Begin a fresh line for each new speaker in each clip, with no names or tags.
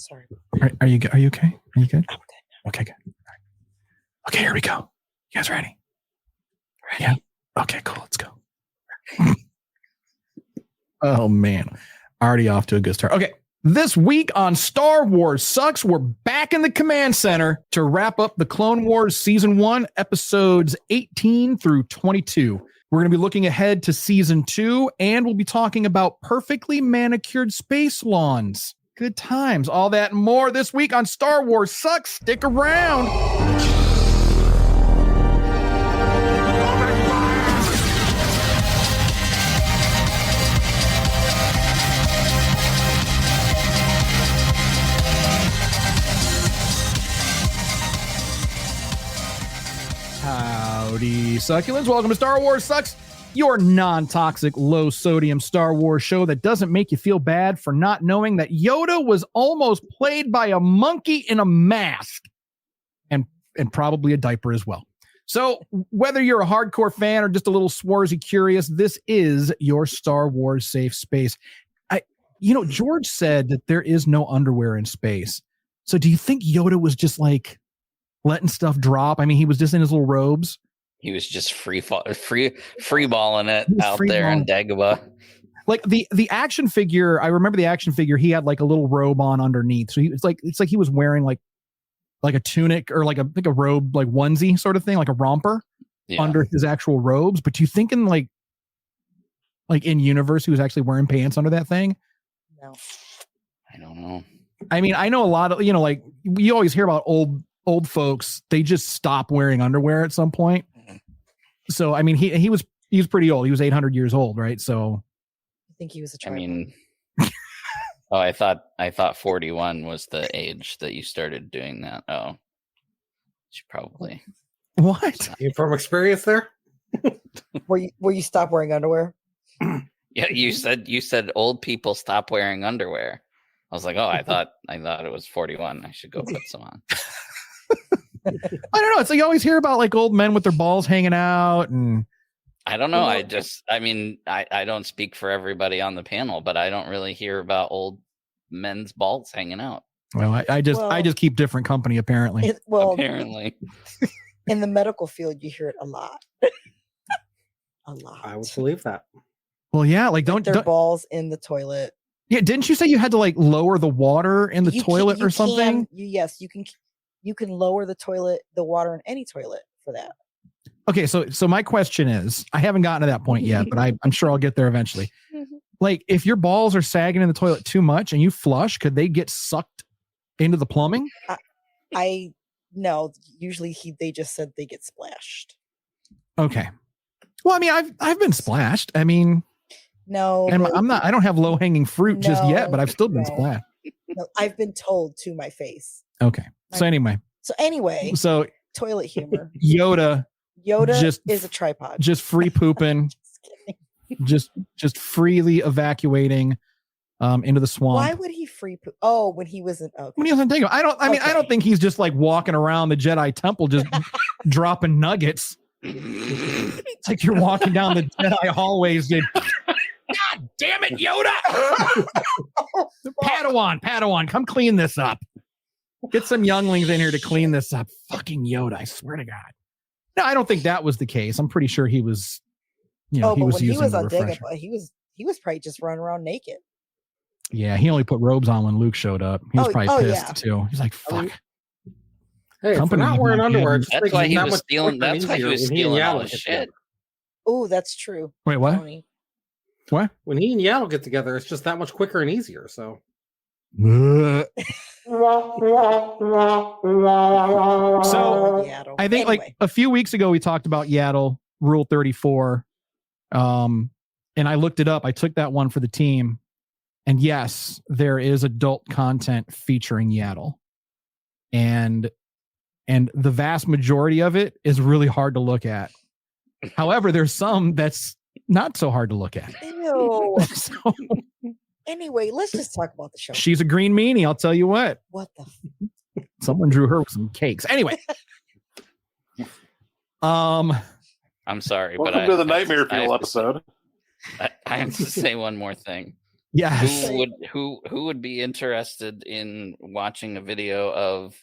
Sorry.
Are you okay? Are you good?
I'm good.
Okay, good. Okay, here we go. You guys ready?
Ready.
Yeah. Okay, cool. Let's go. Oh, man. Already off to a good start. Okay. This week on Star Wars Sucks, we're back in the command center to wrap up the Clone Wars Season 1, episodes 18 through 22. We're going to be looking ahead to Season 2, and we'll be talking about perfectly manicured space lawns. Good times. All that and more this week on Star Wars Sucks. Stick around. Howdy, succulents. Welcome to Star Wars Sucks, your non-toxic, low-sodium Star Wars show that doesn't make you feel bad for not knowing that Yoda was almost played by a monkey in a mask and probably a diaper as well. So whether you're a hardcore fan or just a little swarzy curious, this is your Star Wars safe space. George said that there is no underwear in space. So do you think Yoda was just like letting stuff drop? I mean, he was just in his little robes.
He was just free balling it out there in Dagobah.
Like the action figure, I remember the action figure. He had like a little robe on underneath, so it's like he was wearing like a tunic or like a robe, like onesie sort of thing, like a romper under his actual robes. But do you think in like in universe he was actually wearing pants under that thing?
No,
I don't know. I
mean, I know a lot of like you always hear about old folks. They just stop wearing underwear at some point. So I mean, he was pretty old. He was 800 years old, right? So
I think he was a tribal.
I mean, I thought 41 was the age that you started doing that. Oh, should probably.
What?
You from experience there?
Where you stop wearing underwear?
Yeah, you said old people stop wearing underwear. I was like, oh, I thought it was 41. I should go put some on.
I don't know. It's like you always hear about like old men with their balls hanging out, and
I don't know. I don't speak for everybody on the panel, but I don't really hear about old men's balls hanging out.
Well, I just keep different company apparently.
Apparently,
in the medical field, you hear it a lot. A lot.
I would believe that.
Well, yeah, like
don't balls in the toilet.
Yeah, didn't you say you had to like lower the water in the toilet or something?
Yes, you can. You can lower the water in any toilet for that.
Okay, so my question is, I haven't gotten to that point yet, but I'm sure I'll get there eventually. Like, if your balls are sagging in the toilet too much and you flush, could they get sucked into the plumbing?
No. Usually they just said they get splashed.
Okay. Well, I mean, I've been splashed. I mean,
no,
and I don't have low hanging fruit just yet, but I've still been splashed.
No, I've been told to my face.
Okay. So anyway,
toilet humor.
Yoda just
is a tripod.
Just free pooping. just freely evacuating into the swamp.
Why would he free poop? Oh, when he was in
when he was in Dagobah. I don't think he's just like walking around the Jedi temple just dropping nuggets. It's like you're walking down the Jedi hallways. God damn it, Yoda! Padawan, come clean this up. Get some younglings in here to clean this up. Fucking Yoda, I swear to God. No, I don't think that was the case. I'm pretty sure he was, he was using the refresher.
He was probably just running around naked.
Yeah, he only put robes on when Luke showed up. He was probably pissed too. He's like, fuck.
Hey, if we're not wearing underwear,
that's why he was stealing. That's why he was stealing all his shit.
Oh, that's true.
Wait, what?
Tony.
What?
When he and Yaddle get together, it's just that much quicker and easier. So.
I think like a few weeks ago we talked about Yaddle Rule 34, and I looked it up. I took that one for the team, and yes, there is adult content featuring Yaddle, and the vast majority of it is really hard to look at. However, there's some that's not so hard to look at.
Ew. Anyway, let's just talk about the show.
She's a green meanie, I'll tell you what.
What the?
Someone drew her with some cakes. Anyway.
I'm sorry,
Welcome to the Nightmare Fuel episode.
I have to say one more thing.
Yes.
Who would be interested in watching a video of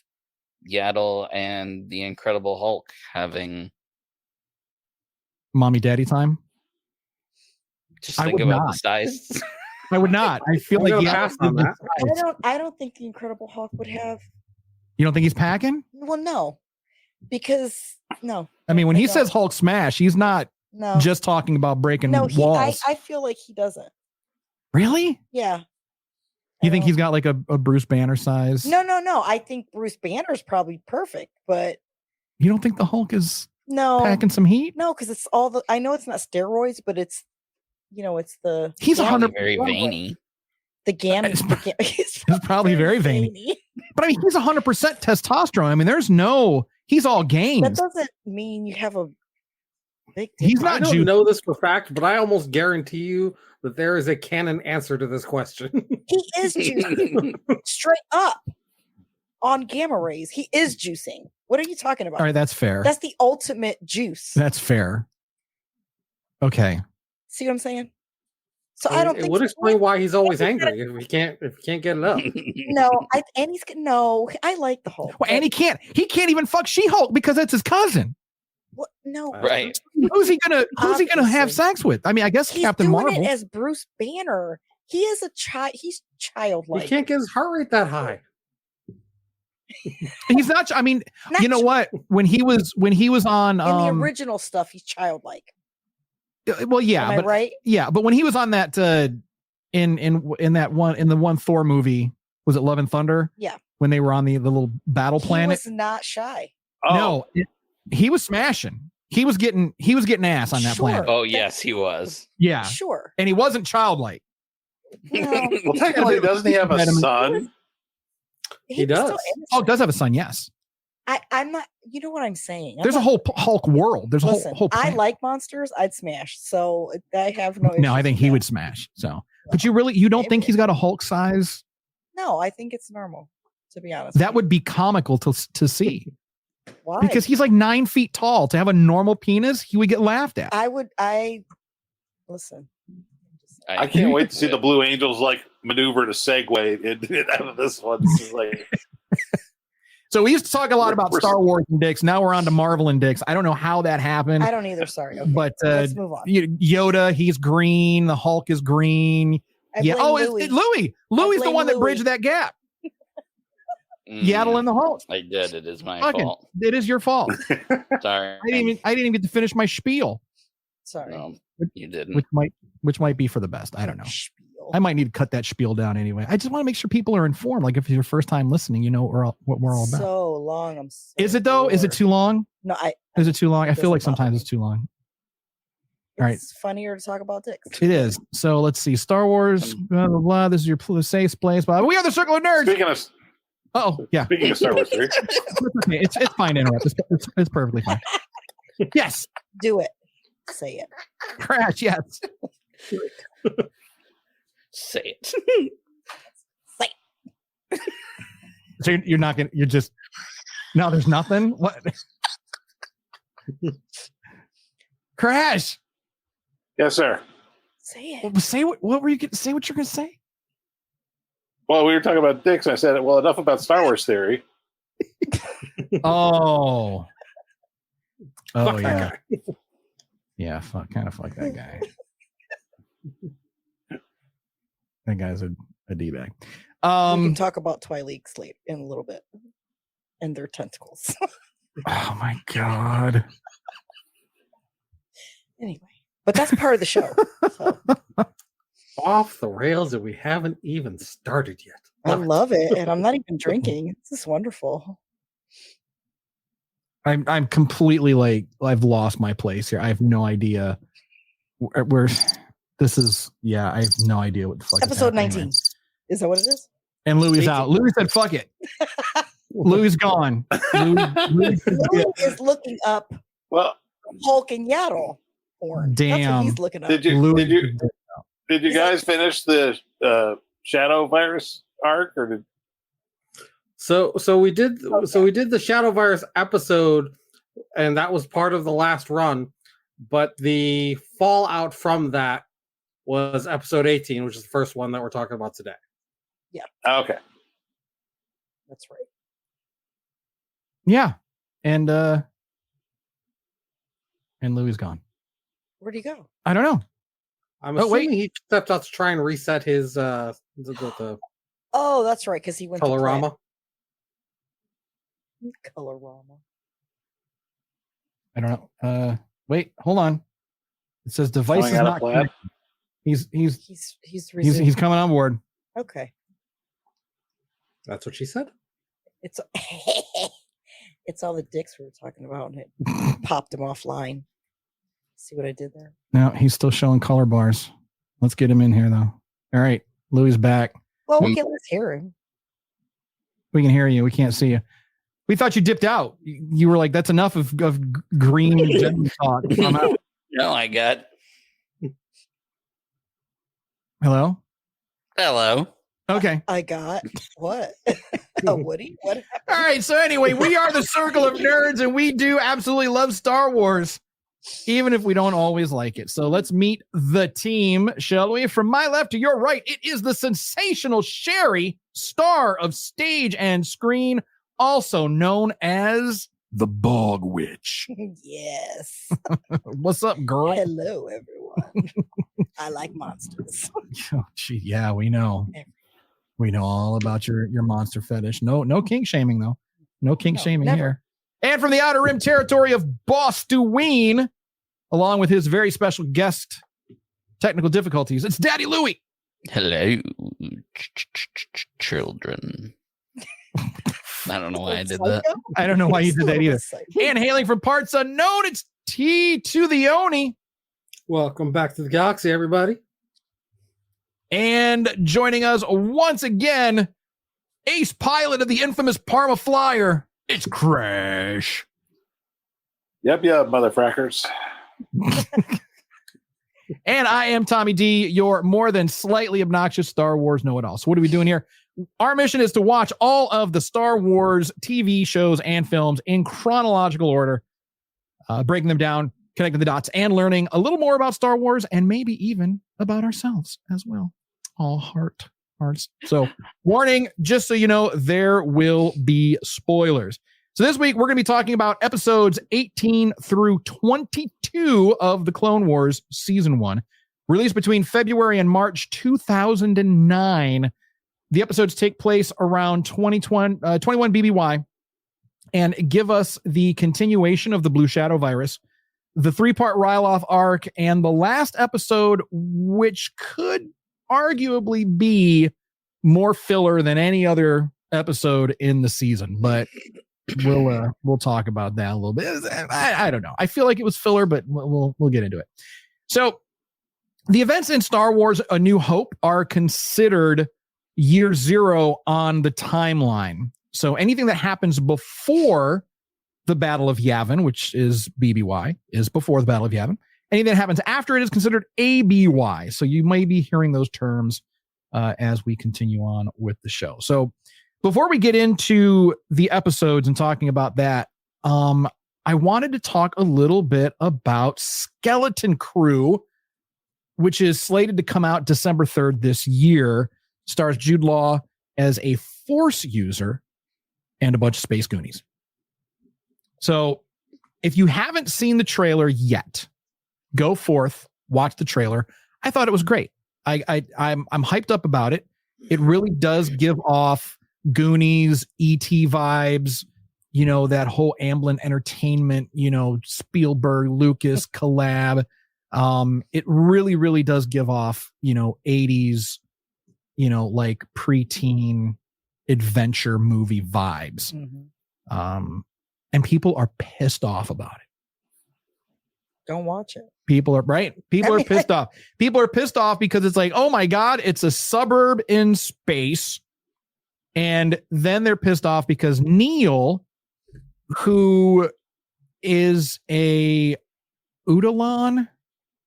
Yaddle and the Incredible Hulk having
mommy daddy time?
just
I
think
would
about
not.
the size?
I would not. I feel
I'm
like
gonna pass on that.
I don't think the Incredible Hulk would have.
You don't think he's packing?
Well, no, because no.
I mean, when
I
he
don't.
says Hulk smash, he's not
No.
just talking about breaking
No,
walls.
I feel like he doesn't.
Really?
Yeah.
You think he's got like a Bruce Banner size?
No. I think Bruce Banner's probably perfect, but
You don't think the Hulk is
no
packing some heat?
No, because it's all the. I know it's not steroids, but it's it's the.
He's
Probably
100
very veiny.
The gamma.
He's probably very veiny. But I mean, he's 100% testosterone. I mean, he's all
That
gains.
doesn't mean you have a big.
He's
dick.
not
I don't
juiced.
know this for fact, but I almost guarantee you that there is a canon answer to this question.
He is juicing straight up on gamma rays. He is juicing. What are you talking about?
All right, that's fair.
That's the ultimate juice.
That's fair. Okay.
See what I'm saying? So I don't
It
think
would
so.
explain why he's always angry if he can't get it up.
No, I like the Hulk.
Well, and he can't even fuck She-Hulk because it's his cousin.
What? No,
Right.
Who's he gonna have
Obviously.
sex with? I mean, I guess
He's
Captain
doing
Marvel.
it as Bruce Banner. He is a child. He's
He
childlike.
can't get his heart rate that high.
He's not. I mean,
Not
you know what? When he was on
in the original stuff, he's childlike.
well, yeah,
Am I
but
right?
yeah, but when he was on that in the one Thor movie, was it Love and Thunder?
Yeah.
When they were on the little battle planet.
He was not shy.
No, he was smashing. He was getting ass on that
Sure.
planet.
Oh yes, he was.
Yeah,
Sure.
and he wasn't childlike.
Well,
Well, technically, doesn't he have a son?
He does.
still
Oh,
innocent.
does have a son? Yes.
I'm not. You know what I'm saying?
There's a whole Hulk world. There's a
Listen,
whole
I
planet.
like monsters. I'd smash. So I have no.
No, I
issues
think
with
he
that.
would smash. So, but you don't think
Maybe.
he's got a Hulk size?
No, I think it's normal. To be honest,
That would be comical to see
why?
because he's like 9 feet tall. To have a normal penis, he would get laughed at.
I listen.
I can't wait to see the Blue Angels maneuver to segue out of this one. This is like,
So we used to talk a lot about
We're-
Star Wars and dicks. Now we're on to Marvel and dicks. I don't know how that happened,
I don't either. Sorry. Okay,
but
let's move on.
Yoda, he's green. The Hulk is green.
I
Yeah.
blame
Oh,
Louis.
it's Louis. Louis the
blame
one that
Louis.
bridged that gap. Yaddle and the Hulk.
I did. It is my
Fucking,
fault.
it is your fault.
Sorry.
I didn't even get to finish my spiel,
Sorry.
No, you didn't.
which might be for the best. I don't know.
Spiel.
I might need to cut that spiel down anyway. I just want to make sure people are informed. Like if it's your first time listening, you know what we're all about.
So long. I'm. So
Is it though? Is it
bored.
too long?
No,
Is it too long? I feel
Doesn't
like
bother
sometimes
me.
it's too long. All right.
It's funnier to talk about dicks.
It is. So let's see. Star Wars, blah, blah, blah. This is your safe place. Blah. We are the Circle of Nerds. Oh, yeah.
speaking of Star Wars 3,
It's fine to interrupt. It's perfectly fine. Yes.
Do it. Say it.
Crash, yes.
Say it.
Say it.
So you're not going to, you're just, no, there's nothing? What? Crash.
yes, sir.
Say it.
Say what were you going to say? What you're going to say?
Well, we were talking about dicks. I said, well, enough about Star Wars theory.
Oh. Oh,
Fuck
yeah.
that guy.
Yeah, fuck that guy. That guy's a D-bag.
We can
Um,
talk about Twi'leks later in a little bit, and their tentacles.
oh my God.
Anyway, but that's part of the show. So
Off the rails that we haven't even started yet.
I love it, and I'm not even drinking. This is wonderful.
I'm completely like I've lost my place here. I have no idea where this is. Yeah, I have no idea what the fuck. is
Episode
happening
19.
here.
Is that what it is?
And Louis
18.
out. Louis said, "Fuck it." Louis gone. Louis
Louis is looking up
Well,
Hulk and Yaddle porn. That's
Damn.
what he's looking up.
did you
Louis
did you guys finish the Shadow Virus arc, or did
So we did the Shadow Virus episode, and that was part of the last run. But the fallout from that was episode 18, which is the first one that we're talking about today.
Okay.
That's right.
Yeah. And Louis gone.
Where'd he go?
I don't know.
I'm
Oh, wait.
assuming he stepped out to try and reset his the
Oh, that's right, because he went
colorama.
to Colorama.
I don't know. Wait, hold on. It says device
Coming
is
out of
not
plaid?
connected.
He's resumed.
He's coming on board.
Okay.
That's what she said.
It's it's all the dicks we were talking about, and it popped him offline. See what I did there?
No, he's still showing color bars. Let's get him in here though. All right, Louis is back.
Well, we can let's hear him.
We can hear you. We can't see you. We thought you dipped out. You were like, "That's enough of green gem talk." I'm out.
No, I got.
Hello.
Hello.
Okay.
I got what? A Woody? What happened?
All right. So anyway, we are the Circle of Nerds, and we do absolutely love Star Wars, even if we don't always like it. So let's meet the team, shall we? From my left to your right, it is the sensational Sherry, star of stage and screen, also known as the Bog Witch.
Yes.
What's up, girl?
Hello, everyone. I like monsters.
Oh, gee, yeah, we know. We know all about your monster fetish. No kink shaming though. No kink shaming
never.
here. And from the Outer Rim territory of Boss Dwayne, along with his very special guest, technical difficulties, it's Daddy Louie.
Hello, children. I don't know why I did that.
I don't know why you did that either.
Psycho.
And hailing from parts unknown, it's T to the Oni.
Welcome back to the galaxy, everybody.
And joining us once again, ace pilot of the infamous Parma Flyer, it's Crash.
Yep, motherfuckers.
And I am Tommy D, your more than slightly obnoxious Star Wars know-it-all. So what are we doing here? Our mission is to watch all of the Star Wars TV shows and films in chronological order, breaking them down, connecting the dots, and learning a little more about Star Wars and maybe even about ourselves as well. All hearts. So warning, just so you know, there will be spoilers. So this week, we're going to be talking about episodes 18 through 22 of the Clone Wars Season 1, released between February and March 2009. The episodes take place around 21 BBY and give us the continuation of the Blue Shadow virus, the 3-part Ryloth arc, and the last episode, which could arguably be more filler than any other episode in the season, but we'll talk about that a little bit. I don't know. I feel like it was filler, but we'll get into it. So the events in Star Wars A New Hope are considered year zero on the timeline. So anything that happens before the Battle of Yavin, which is BBY, is before the Battle of Yavin. Anything that happens after it is considered ABY. So you may be hearing those terms as we continue on with the show. So before we get into the episodes and talking about that, I wanted to talk a little bit about Skeleton Crew, which is slated to come out December 3rd this year. Stars Jude Law as a Force user and a bunch of Space Goonies. So if you haven't seen the trailer yet, go forth, watch the trailer. I thought it was great. I'm hyped up about it. It really does give off Goonies, E.T. vibes, that whole Amblin Entertainment, Spielberg, Lucas collab. It really, really does give off, 80s, like preteen adventure movie vibes.
Mm-hmm.
And people are pissed off about it.
Don't watch it.
People are pissed off. People are pissed off because it's like, oh my God, it's a suburb in space. And then they're pissed off because Neil, who is a Udalon,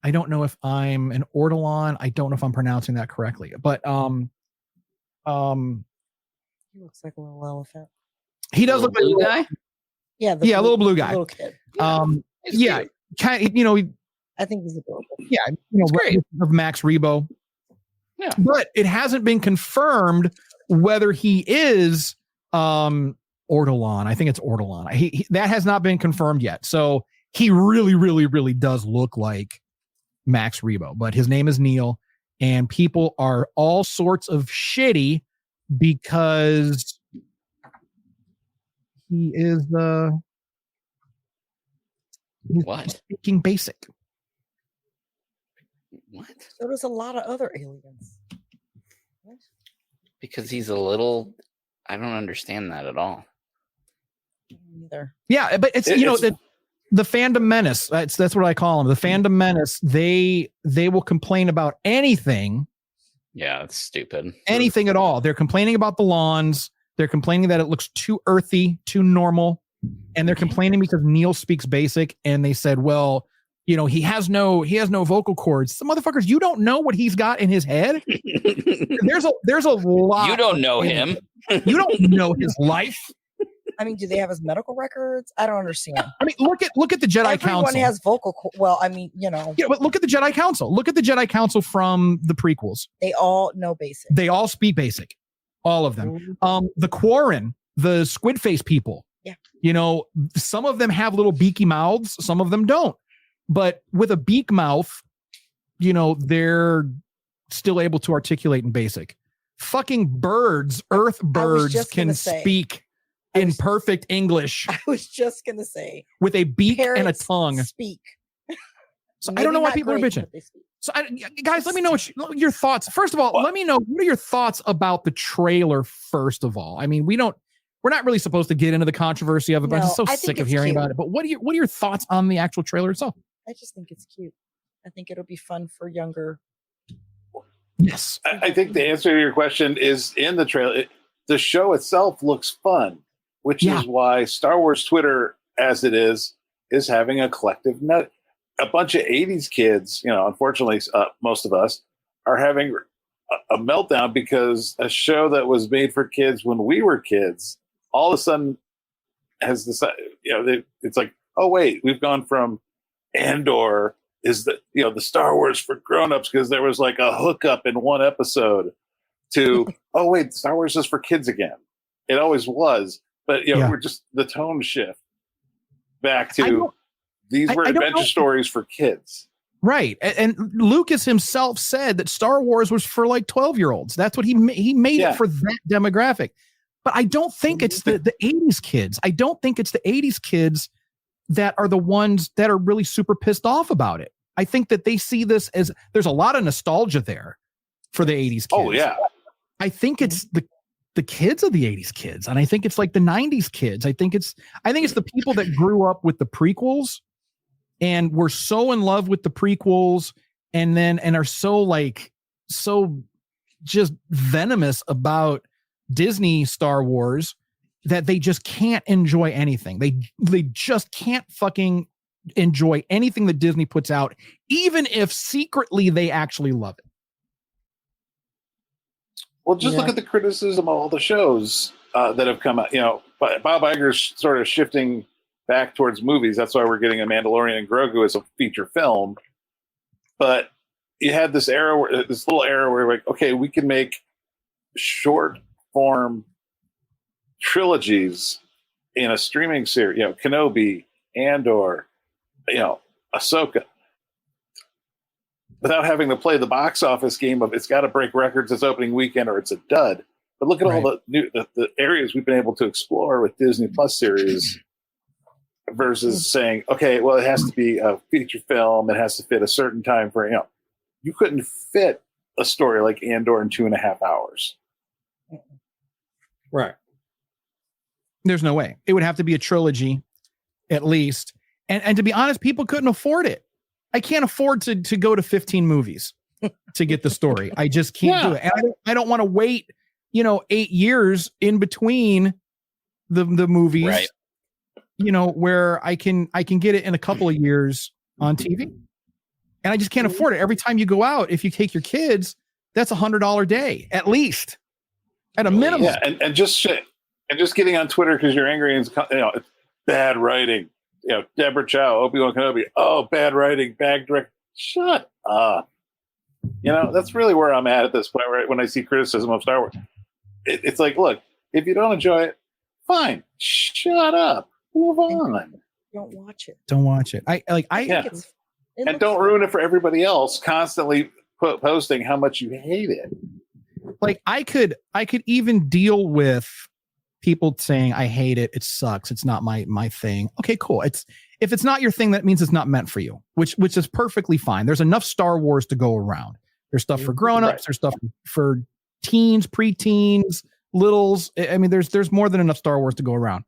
I don't know if I'm an Ortolan. I don't know if I'm pronouncing that correctly, but
He looks like a little elephant.
he does look like
Blue guy.
Yeah,
a little blue guy.
Little kid.
Yeah, kind of,
I think he's adorable.
Yeah,
It's great.
Of Max Rebo.
Yeah.
But it hasn't been confirmed whether he is Ortolan. I think it's Ortolan. He that has not been confirmed yet. So he really, really, really does look like Max Rebo, but his name is Neil, and people are all sorts of shitty because he is he's
What?
speaking basic.
What?
So there's a lot of other aliens. What?
Because he's a little. I don't understand that at all.
Neither.
Yeah, but it's the Fandom Menace. That's what I call them. The Fandom Menace. They will complain about anything.
Yeah, it's stupid.
Anything at all. They're complaining about the lawns. They're complaining that it looks too earthy, too normal, and they're complaining because Neil speaks basic. And they said, well, he has no vocal cords. Some motherfuckers, you don't know what he's got in his head. There's a lot.
You don't know him.
You don't know his life.
I mean, do they have his medical records? I don't understand.
I mean, look at the Jedi
Everyone
Council.
has well, I mean,
Yeah, but look at the Jedi Council. Look at the Jedi Council from the prequels.
they all know basic.
They all speak basic. All of them. The Quarren, the squid face people.
Yeah.
Some of them have little beaky mouths, some of them don't. But with a beak mouth, they're still able to articulate in basic. Fucking birds, earth birds can speak in perfect English.
I was just gonna say
with a beak and a
parrots
tongue.
Speak.
So I don't know why people are bitching. So guys, let me know your thoughts. First of all, let me know what are your thoughts about the trailer. First of all, I mean, we're not really supposed to get into the controversy of it, but I'm so sick of hearing about it. But what are your thoughts on the actual trailer itself?
I just think it's cute. I think it'll be fun for younger.
Yes,
I think the answer to your question is in the trailer. The show itself looks fun, which is why Star Wars Twitter, as it is having a collective net. A bunch of 80s kids, unfortunately, most of us are having a meltdown because a show that was made for kids when we were kids, all of a sudden has decided, it's like, oh, wait, we've gone from Andor is the Star Wars for grownups because there was like a hookup in one episode to, oh, wait, Star Wars is for kids again. It always was. But, we're just the tone shift back to these were adventure stories for kids.
Right. And Lucas himself said that Star Wars was for like 12-year-olds. That's what he made it for that demographic. But I don't think it's the 80s kids. I don't think it's the 80s kids that are the ones that are really super pissed off about it. I think that they see this as there's a lot of nostalgia there for the 80s kids.
Oh, yeah.
I think it's the kids of the 80s kids. And I think it's like the 90s kids. I think it's the people that grew up with the prequels and were so in love with the prequels and are so just venomous about Disney Star Wars that they just can't enjoy anything. They just can't fucking enjoy anything that Disney puts out, even if secretly they actually love it.
Well, just look at the criticism of all the shows that have come out. Bob Iger's sort of shifting back towards movies. That's why we're getting a Mandalorian and Grogu as a feature film. But you had this little era where like, okay, we can make short form trilogies in a streaming series. Kenobi, Andor, Ahsoka, without having to play the box office game of it's got to break records this opening weekend or it's a dud. But look at all the areas we've been able to explore with Disney Plus series. Versus saying, okay, well, it has to be a feature film. It has to fit a certain time frame. You couldn't fit a story like Andor in 2.5 hours.
Right.
There's no way. It would have to be a trilogy, at least. And to be honest, people couldn't afford it. I can't afford to go to 15 movies to get the story. I just can't do it. And I don't want to wait, 8 years in between the movies.
Right.
Where I can get it in a couple of years on TV, and I just can't afford it. Every time you go out, if you take your kids, that's $100 a day at least, at a minimum.
Yeah, and just getting on Twitter because you're angry and it's bad writing. Deborah Chow, Obi-Wan Kenobi. Oh, bad writing, bad direct. Shut up. That's really where I'm at this point. Right when I see criticism of Star Wars, it's like, look, if you don't enjoy it, fine, shut up, move on.
Don't watch it.
Don't watch it. I
and don't ruin it for everybody else. Constantly posting how much you hate it.
Like I could even deal with people saying I hate it. It sucks. It's not my thing. Okay, cool. If it's not your thing, that means it's not meant for you, which is perfectly fine. There's enough Star Wars to go around. There's stuff for grown-ups. Right. There's stuff for teens, preteens, littles. I mean, there's more than enough Star Wars to go around.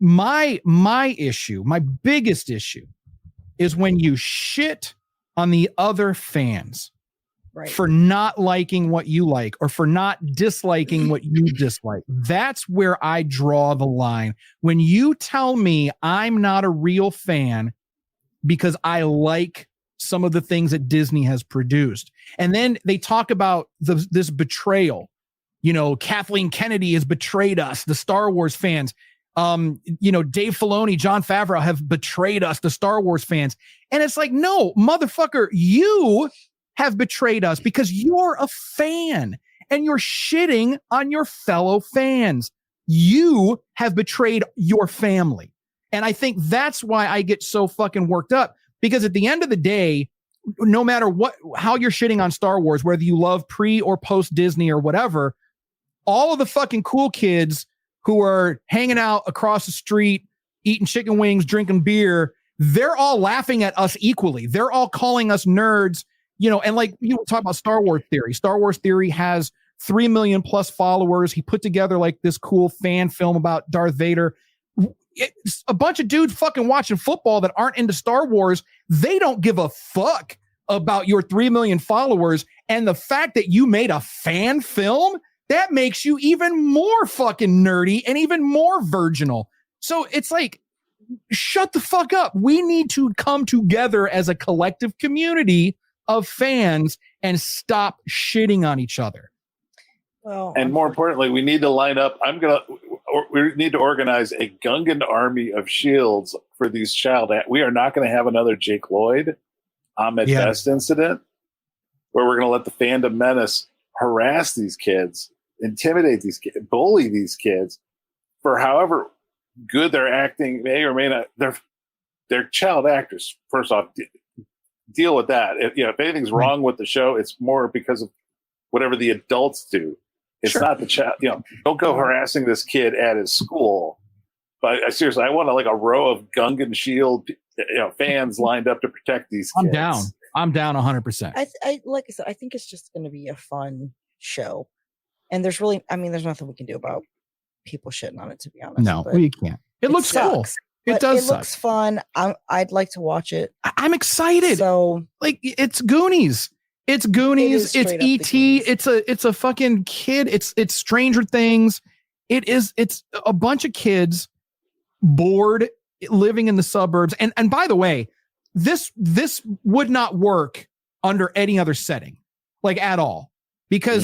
My issue, my biggest issue, is when you shit on the other fans. Right. For not liking what you like or for not disliking what you dislike. That's where I draw the line. When you tell me I'm not a real fan because I like some of the things that Disney has produced, and then they talk about this betrayal. Kathleen Kennedy has betrayed us, the Star Wars fans. Dave Filoni, Jon Favreau have betrayed us, the Star Wars fans. And it's like, no, motherfucker, you have betrayed us because you're a fan and you're shitting on your fellow fans. You have betrayed your family. And I think that's why I get so fucking worked up, because at the end of the day, no matter how you're shitting on Star Wars, whether you love pre or post Disney or whatever, all of the fucking cool kids who are hanging out across the street, eating chicken wings, drinking beer, they're all laughing at us equally. They're all calling us nerds. And like talk about Star Wars Theory. Star Wars Theory has 3 million plus followers. He put together like this cool fan film about Darth Vader. It's a bunch of dudes fucking watching football that aren't into Star Wars. They don't give a fuck about your 3 million followers. And the fact that you made a fan film, that makes you even more fucking nerdy and even more virginal. So it's like, shut the fuck up. We need to come together as a collective community of fans and stop shitting on each other.
Well,
and more importantly, we need to line up. We need to organize a Gungan army of shields for these we are not going to have another Jake Lloyd Ahmed Best incident where we're going to let the Fandom Menace harass these kids, intimidate these kids, bully these kids for however good their acting may or may not. They're child actors. First off, deal with that. If anything's wrong with the show, it's more because of whatever the adults do. It's not the child. Don't go harassing this kid at his school. But seriously, I want a row of Gungan Shield fans lined up to protect these kids.
I'm down 100%.
I like I said, I think it's just going to be a fun show, and there's nothing we can do about people shitting on it, to be honest.
No, we can't. It looks cool. It
looks fun. I'd like to watch it.
I'm excited.
So,
it's Goonies. It's Goonies. It's E.T. It's a fucking kid. It's Stranger Things. It's a bunch of kids bored living in the suburbs. And by the way, this would not work under any other setting, at all, because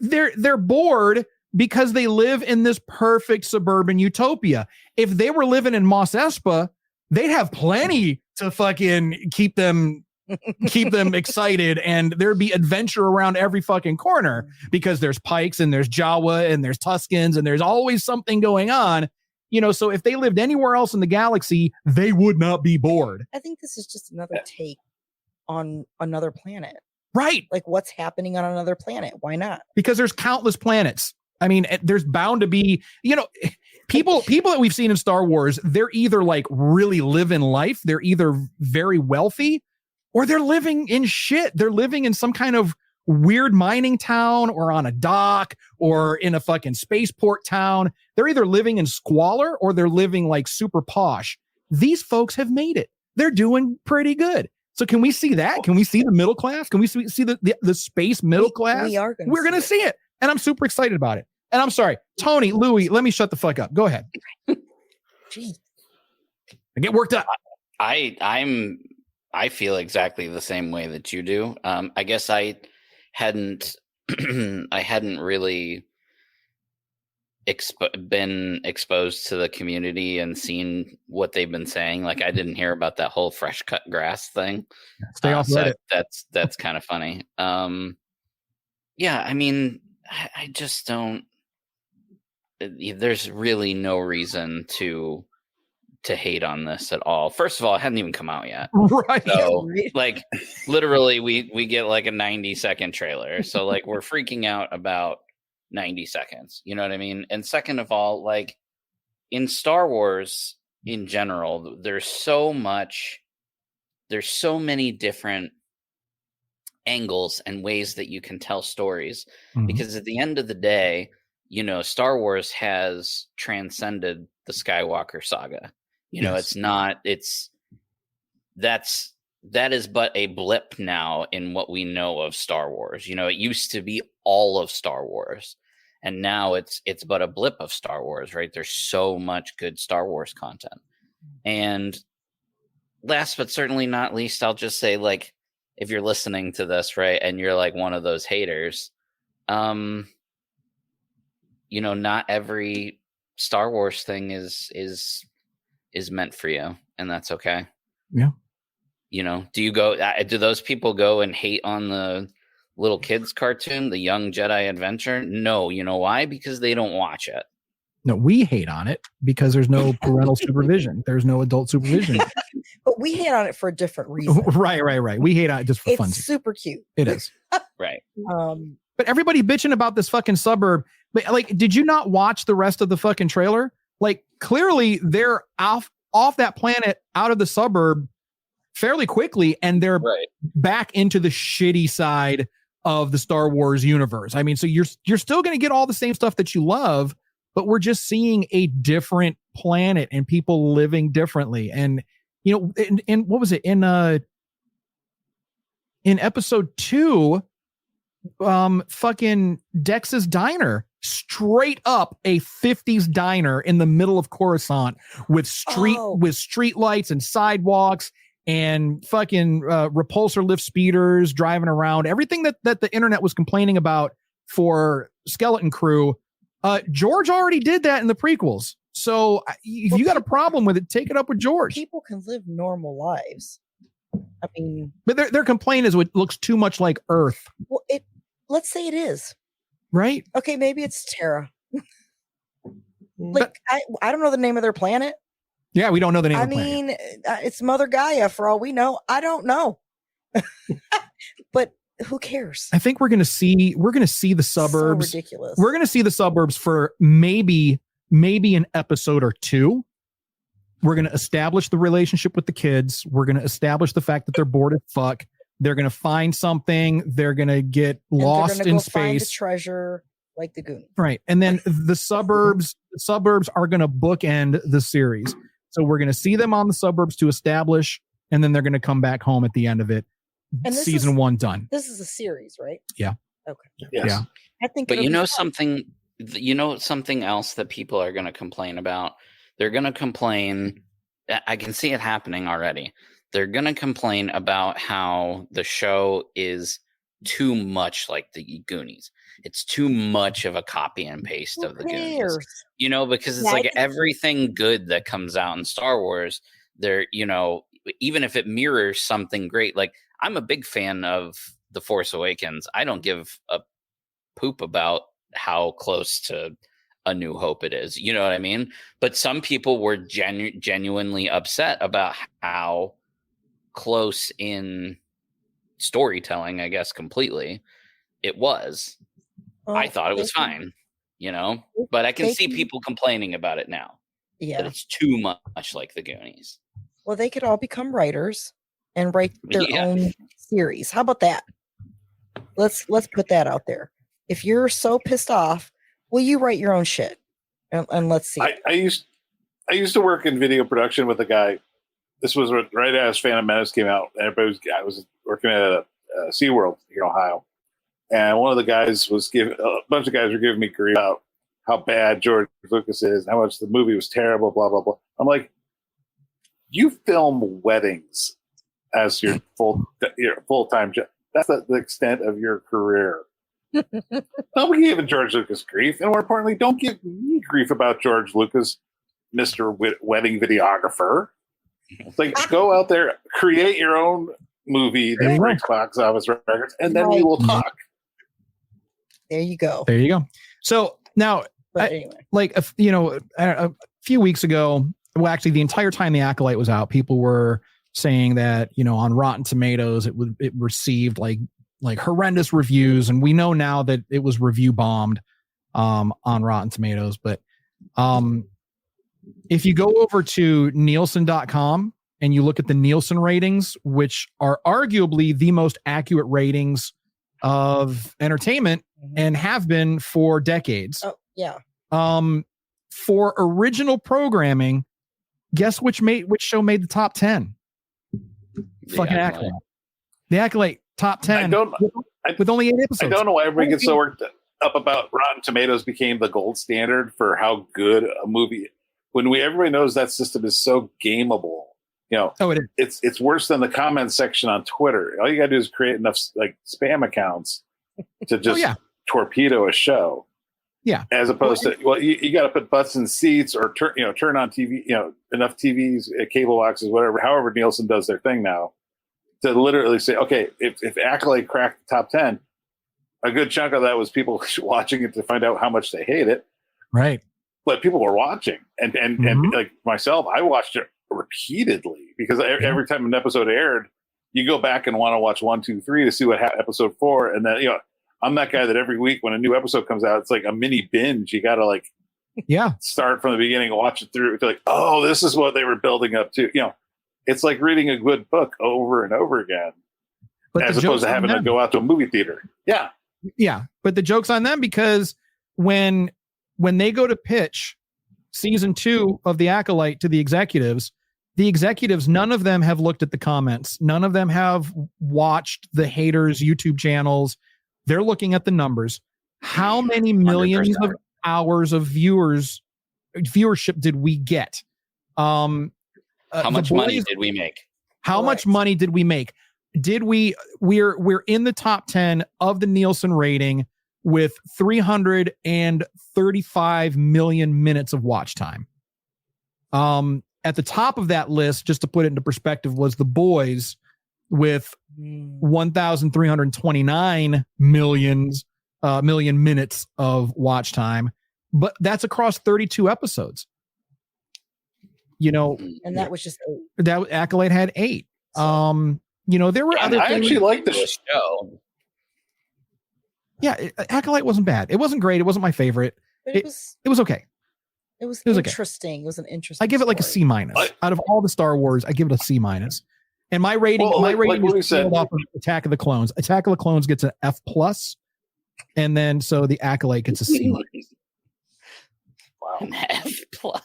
they're bored because they live in this perfect suburban utopia. If they were living in Mos Espa, they'd have plenty to fucking keep them excited, and there'd be adventure around every fucking corner because there's Pikes and there's Jawa and there's Tuskens and there's always something going on. So if they lived anywhere else in the galaxy, they would not be bored.
I think this is just another take on another planet.
Right.
Like what's happening on another planet. Why not?
Because there's countless planets. I mean, there's bound to be, people that we've seen in Star Wars, they're either really living life. They're either very wealthy or they're living in shit. They're living in some kind of weird mining town or on a dock or in a fucking spaceport town. They're either living in squalor or they're living super posh. These folks have made it. They're doing pretty good. So can we see that? Can we see the middle class? Can we see the space middle class? We're going to see it. And I'm super excited about it. And I'm sorry, Tony, Louie, let me shut the fuck up. Go ahead.
Gee.
I get worked up.
I feel exactly the same way that you do. I guess I hadn't really been exposed to the community and seen what they've been saying. Like, I didn't hear about that whole fresh cut grass thing.
Stay off Reddit.
That's kind of funny. Yeah, I mean, I just don't. There's really no reason to hate on this at all. First of all, it hadn't even come out yet.
Right.
So, like, literally, we get like a 90-second trailer. So, like, we're freaking out about 90 seconds. You know what I mean? And second of all, like, in Star Wars in general, there's so many different angles and ways that you can tell stories.
Mhm.
Because at the end of the day, you know, Star Wars has transcended the Skywalker saga. You know,
Yes.
that is but a blip now in what we know of Star Wars. You know, it used to be all of Star Wars, and now it's but a blip of Star Wars, right? There's so much good Star Wars content. And last but certainly not least, I'll just say, like, if you're listening to this, right, and you're like one of those haters, you know, not every Star Wars thing is meant for you, and that's okay.
Yeah.
You know, do those people go and hate on the little kids cartoon, the Young Jedi Adventure? No. You know why? Because they don't watch it.
No, we hate on it because there's no parental supervision. There's no adult supervision.
But we hate on it for a different reason.
Right. We hate on it just for fun.
It's super cute.
It is.
Right.
But everybody bitching about this fucking suburb. But, like, did you not watch the rest of the fucking trailer? Like, clearly they're off that planet, out of the suburb fairly quickly, and they're back into the shitty side of the Star Wars universe. I mean, so you're still going to get all the same stuff that you love, but we're just seeing a different planet and people living differently. And, you know, in what was it, in episode 2, fucking Dex's diner, straight up a 50s diner in the middle of Coruscant with street lights and sidewalks and fucking repulsor lift speeders driving around. Everything that the internet was complaining about for Skeleton Crew, George already did that in the prequels. So if you got a problem with it, take it up with George.
People can live normal lives. I mean,
but their complaint is it looks too much like Earth.
Well, let's say it is.
Right?
Okay, maybe it's Terra. Like, I don't know the name of their planet.
Yeah, we don't know the name of the
planet.
I
mean, it's Mother Gaia for all we know. I don't know. But who cares?
I think we're going to see the suburbs.
So ridiculous.
We're going to see the suburbs for maybe an episode or two. We're going to establish the relationship with the kids. We're going to establish the fact that they're bored as fuck. They're going to find something. They're going to get lost in space.
Find a treasure like the Goonies.
Right. And then the suburbs are going to bookend the series. So we're going to see them on the suburbs to establish, and then they're going to come back home at the end of it. And season 1 done.
This is a series, right?
Yeah.
Okay.
Yes.
Yeah.
I think.
But something else that people are going to complain about. They're going to complain. I can see it happening already. They're going to complain about how the show is too much like the Goonies. It's too much of a copy and paste of the Goonies. You know, because it's like everything good that comes out in Star Wars, they're, you know, even if it mirrors something great, like I'm a big fan of The Force Awakens. I don't give a poop about how close to A New Hope it is. You know what I mean? But some people were genuinely upset about how close in storytelling, I guess, completely it was. I thought it was fine, you know, but I can see people complaining about it now.
Yeah.
That it's too much like the Goonies.
Well, they could all become writers and write their own series. How about that? Let's put that out there. If you're so pissed off, will you write your own shit? And let's see.
I used to work in video production with a guy. This was right as Phantom Menace came out. I was working at a SeaWorld here in Ohio. And one of the guys a bunch of guys were giving me grief about how bad George Lucas is, how much the movie was terrible, blah, blah, blah. I'm like, you film weddings as your full-time job. That's the extent of your career. Don't be giving George Lucas grief, and more importantly, don't give me grief about George Lucas, Mr. Wedding Videographer. It's like, go out there, create your own movie that breaks box office records, and then we will talk.
There you go.
There you go. So now,
anyway,
like a few weeks ago, well, actually, the entire time the Acolyte was out, people were saying that on Rotten Tomatoes it received like horrendous reviews, and we know now that it was review bombed on Rotten Tomatoes. But if you go over to Nielsen.com and you look at the Nielsen ratings, which are arguably the most accurate ratings of entertainment and have been for decades.
Oh, yeah.
For original programming, guess which show made the top 10? Fucking Acolyte. The Acolyte top 10 with only 8 episodes.
I don't know why everybody gets so worked up about Rotten Tomatoes became the gold standard for how good a movie, when everybody knows that system is so gameable.
It is.
It's worse than the comment section on Twitter. All you gotta do is create enough like spam accounts to just torpedo a show.
Yeah.
As opposed to you got to put butts in seats or turn on TV, enough TVs, cable boxes, whatever. However, Nielsen does their thing now to literally say, okay, if Acolyte cracked the top 10, a good chunk of that was people watching it to find out how much they hate it.
Right.
But people were watching, and like myself, I watched it repeatedly because every time an episode aired, you go back and want to watch 1, 2, 3 to see what episode 4, and then I'm that guy that every week when a new episode comes out, it's like a mini binge. You got to start from the beginning and watch it through. It's like, oh, this is what they were building up to. It's like reading a good book over and over again, as opposed to having to go out to a movie theater. Yeah.
Yeah. But the joke's on them because when they go to pitch season 2 of The Acolyte to the executives, none of them have looked at the comments. None of them have watched the haters' YouTube channels. They're looking at the numbers. How many millions 100%. Of hours of viewership did we get?
How much money did we make?
How much money did we make? We're in the top 10 of the Nielsen rating with 335 million minutes of watch time. At the top of that list, just to put it into perspective, was The Boys with 1,329 million minutes of watch time, but that's across 32 episodes.
And that was just 8.
That Acolyte had 8. There were other.
I actually like the show.
Yeah, Acolyte wasn't bad. It wasn't great. It wasn't my favorite.
But it was
okay.
It was interesting. Okay. It was an interesting.
I give it like a C-. Out of all the Star Wars, I give it a C-. And my rating, is scaled off of Attack of the Clones. Attack of the Clones gets an F+, and then so the Acolyte gets a C-.
Wow, an F+.
F+.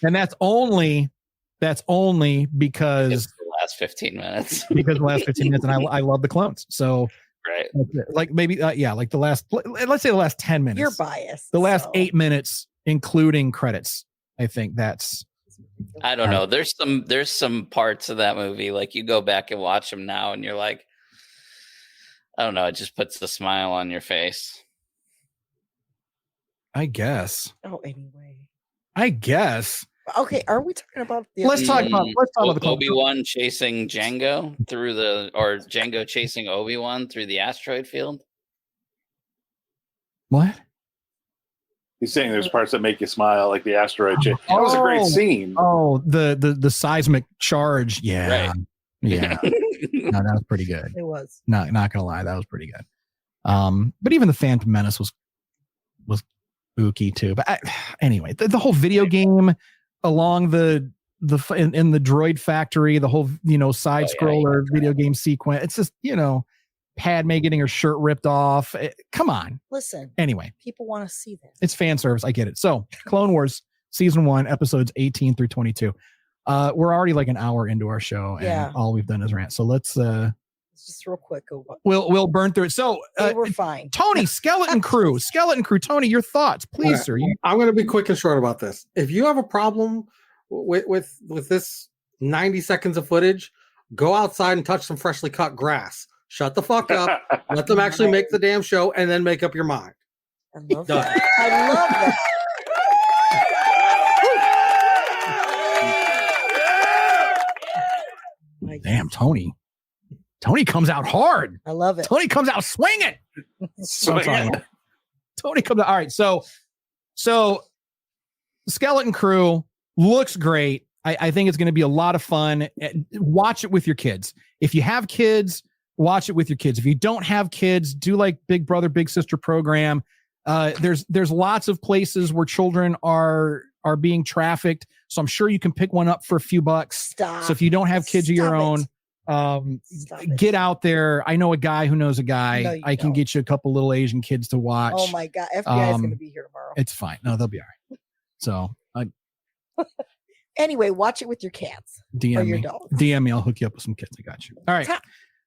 And that's only because
the last 15 minutes.
Because the last 15 minutes, and I love the clones. So
right,
like maybe like the last, let's say the last 10 minutes.
You're biased.
The last 8 minutes, including credits. I think that's.
I don't know. There's some parts of that movie, like you go back and watch them now, and you're like, I don't know. It just puts a smile on your face.
I guess.
Oh, anyway.
I guess.
Okay, are we talking about the?
Let's talk about the
Obi-Wan chasing Django or Django chasing Obi-Wan through the asteroid field.
What?
He's saying there's parts that make you smile, like the asteroid chase. That was a great scene.
Oh, the seismic charge. Yeah.
Right.
Yeah. No, that was pretty good.
It was.
Not gonna lie, that was pretty good. But even the Phantom Menace was spooky too. But anyway, the whole video game along in the droid factory, the whole side scroller video game sequence. It's just Padme getting her shirt ripped off. Come on.
Listen.
Anyway,
people want to see that.
It's fan service. I get it. So, Clone Wars season 1, episodes 18 through 22. We're already like an hour into our show, and all we've done is rant. So let's
just real quick.
We'll burn through it. So
we're fine.
Tony, Skeleton Crew. Tony, your thoughts, please, sir.
I'm going to be quick and short about this. If you have a problem with this 90 seconds of footage, go outside and touch some freshly cut grass. Shut the fuck up. Let them actually make the damn show and then make up your mind.
I love that. I love that.
Damn, Tony. Tony comes out hard.
I love it.
Tony comes out swinging. Tony comes out. All right. So Skeleton Crew looks great. I think it's going to be a lot of fun. Watch it with your kids. If you have kids, watch it with your kids. If you don't have kids, do like Big Brother, Big Sister program. There's lots of places where children are being trafficked. So I'm sure you can pick one up for a few bucks.
Stop.
So if you don't have kids of your own, get out there. I know a guy who knows a guy.
No,
I can get you a couple little Asian kids to watch.
Oh my God. FBI is going to be here tomorrow.
It's fine. No, they'll be all right. So
anyway, watch it with your cats
DM
or your
me.
dogs.
DM me. I'll hook you up with some kids. I got you. All right.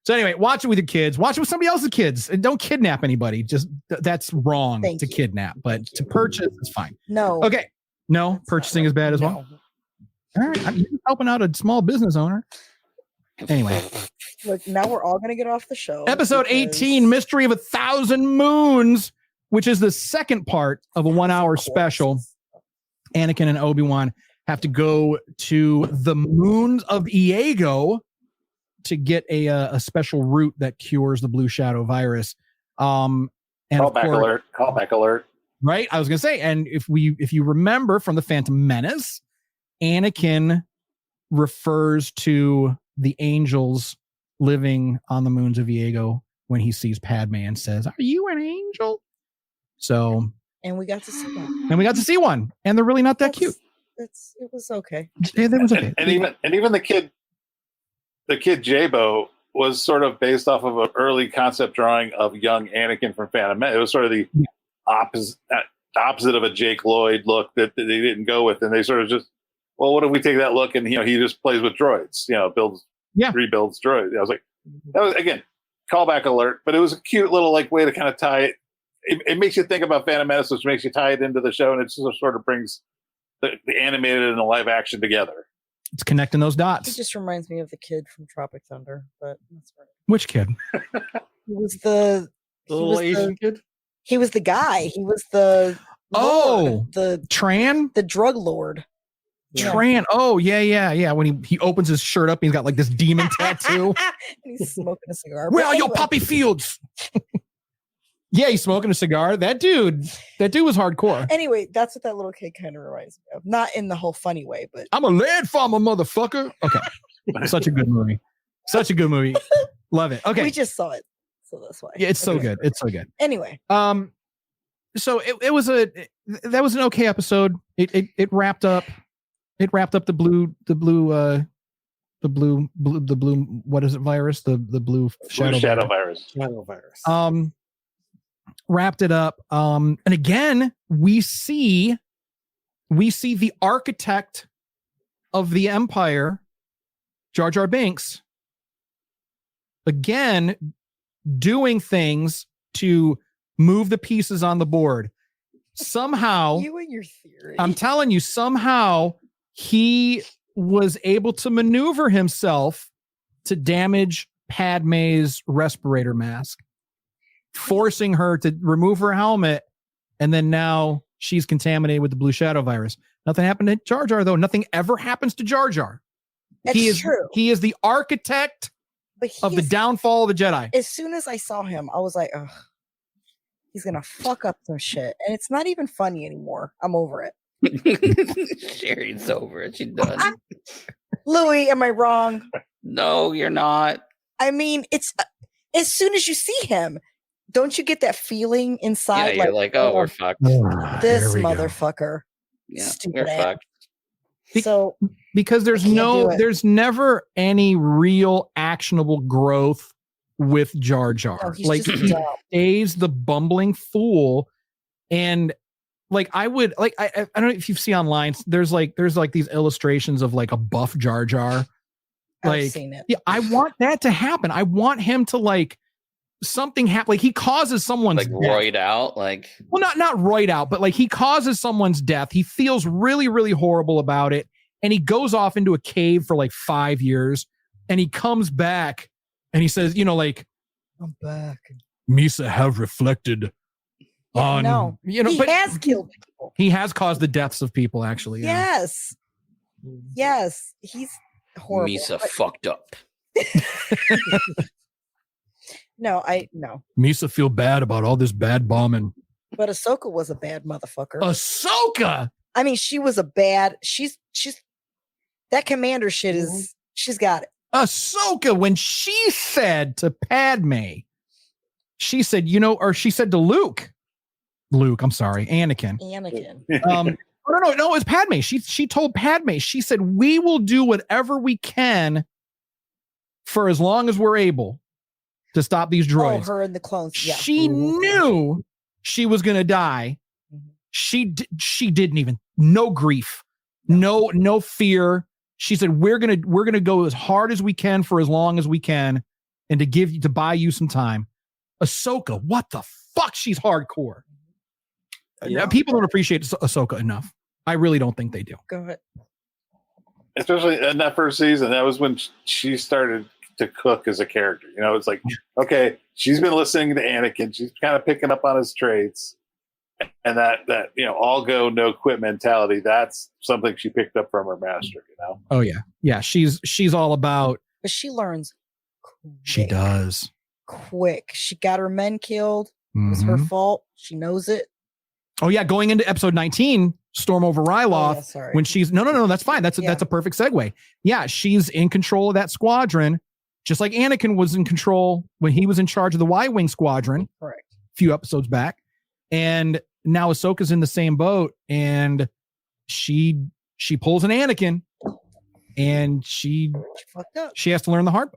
So anyway, watch it with your kids. Watch it with somebody else's kids. And don't kidnap anybody. Just that's wrong to kidnap, but to purchase is fine.
No.
Okay. No, purchasing is bad as well. All right. I'm helping out a small business owner. Anyway.
Look, now we're all going to get off the show.
Episode 18, Mystery of 1,000 Moons, which is the second part of a 1 hour special. Anakin and Obi-Wan have to go to the moons of Iago to get a special root that cures the blue shadow virus. And
Callback alert.
Right? I was going to say, and if you remember from the Phantom Menace, Anakin refers to the angels living on the moons of Iago when he sees Padme and says, "Are you an angel?" So,
and we got to see one.
And we got to see one, and they're really not that cute.
It was okay.
Yeah, that was okay.
And even the kid Jabo was sort of based off of an early concept drawing of young Anakin from Phantom Menace. It was sort of the opposite of a Jake Lloyd look that they didn't go with, and they sort of just, well, what if we take that look and he just plays with droids, rebuilds droids. I was like, that was again callback alert, but it was a cute little way to kind of tie it. It makes you think about Phantom Menace, which makes you tie it into the show, and it sort of brings the animated and the live action together.
It's connecting those dots.
It just reminds me of the kid from Tropic Thunder, but that's right.
Which kid?
He was the
little Asian kid.
He was the guy. He was the
the Tran,
the drug lord.
Tran. Yeah. Oh yeah. When he opens his shirt up, he's got this demon tattoo.
And he's smoking a cigar.
Where are your poppy fields? Yeah, he's smoking a cigar. That dude was hardcore.
Anyway, that's what that little kid kind of reminds me of. Not in the whole funny way, but
I'm a lead farmer, motherfucker. Okay. Such a good movie. Love it. Okay.
We just saw it. So that's why.
Yeah, it's so good. It's so good.
Anyway.
So it was that was an okay episode. It wrapped up the blue what is it virus? The blue shadow
virus.
Wrapped it up. And again, we see the architect of the Empire, Jar Jar Binks, again doing things to move the pieces on the board. Somehow,
you and your theory.
I'm telling you, somehow he was able to maneuver himself to damage Padme's respirator mask, forcing her to remove her helmet, and then now she's contaminated with the blue shadow virus. Nothing happened to Jar Jar, though. Nothing ever happens to Jar Jar.
That's true.
He is the architect of the downfall of the Jedi.
As soon as I saw him, I was like, ugh, he's going to fuck up some shit. And it's not even funny anymore. I'm over it.
Sherry's over it. She's done.
Louis, am I wrong?
No, you're not.
I mean, it's as soon as you see him, don't you get that feeling inside?
Yeah, you're like, oh, we're fucked.
This motherfucker.
Yeah,
stupid
you're fucked.
So
because there's never any real actionable growth with Jar Jar.
No,
he stays the bumbling fool. And I don't know if you see online, there's these illustrations of a buff Jar Jar.
I've seen it.
Yeah, I want that to happen. I want him to something happen. He causes someone's death.
Roid out,
well, not roid out, but he causes someone's death. He feels really, really horrible about it, and he goes off into a cave for 5 years, and he comes back and he says,
I'm back.
Misa have reflected on
he has killed people.
He has caused the deaths of people, actually. Yeah.
Yes, he's horrible.
Misa fucked up.
No.
Misa feel bad about all this bad bombing.
But Ahsoka was a bad motherfucker.
Ahsoka.
I mean, she was a bad. She's that commander shit is. She's got it.
Ahsoka, when she said to Padme, she said, or she said to Luke, I'm sorry, Anakin. No, it was Padme. She told Padme, she said, we will do whatever we can for as long as we're able to stop these droids.
Oh, her and the clones. Yeah.
She knew she was going to die. She didn't even, no grief, no fear. She said, we're going to go as hard as we can for as long as we can and to buy you some time. Ahsoka, what the fuck? She's hardcore. Yeah. People don't appreciate Ahsoka enough. I really don't think they do.
Go ahead.
Especially in that first season, that was when she started to cook as a character. It's like, okay, she's been listening to Anakin. She's kind of picking up on his traits. And that all go, no quit mentality, that's something she picked up from her master,
Oh, yeah. Yeah, she's all about...
But she learns quick.
She does.
Quick. She got her men killed. It was her fault. She knows it.
Oh, yeah, going into episode 19, Storm over Ryloth, when she's... No, that's fine. That's a perfect segue. Yeah, she's in control of that squadron, just like Anakin was in control when he was in charge of the Y-Wing squadron.
Correct.
A few episodes back. And now Ahsoka's in the same boat, and she pulls an Anakin, and she
fucked up.
She has to learn the hard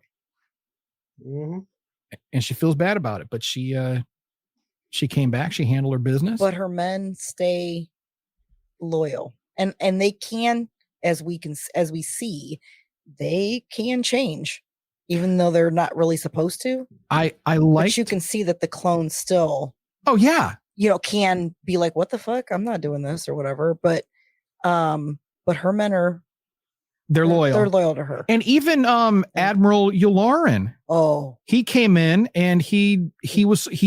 way, and she feels bad about it. But she came back. She handled her business.
But her men stay loyal, and they can, as we see, they can change, even though they're not really supposed to.
I like.
But you can see that the clones still.
Oh yeah.
Can be like, what the fuck? I'm not doing this or whatever. But her men they're loyal. They're loyal to her.
And even Admiral Yularen.
Oh,
he came in and he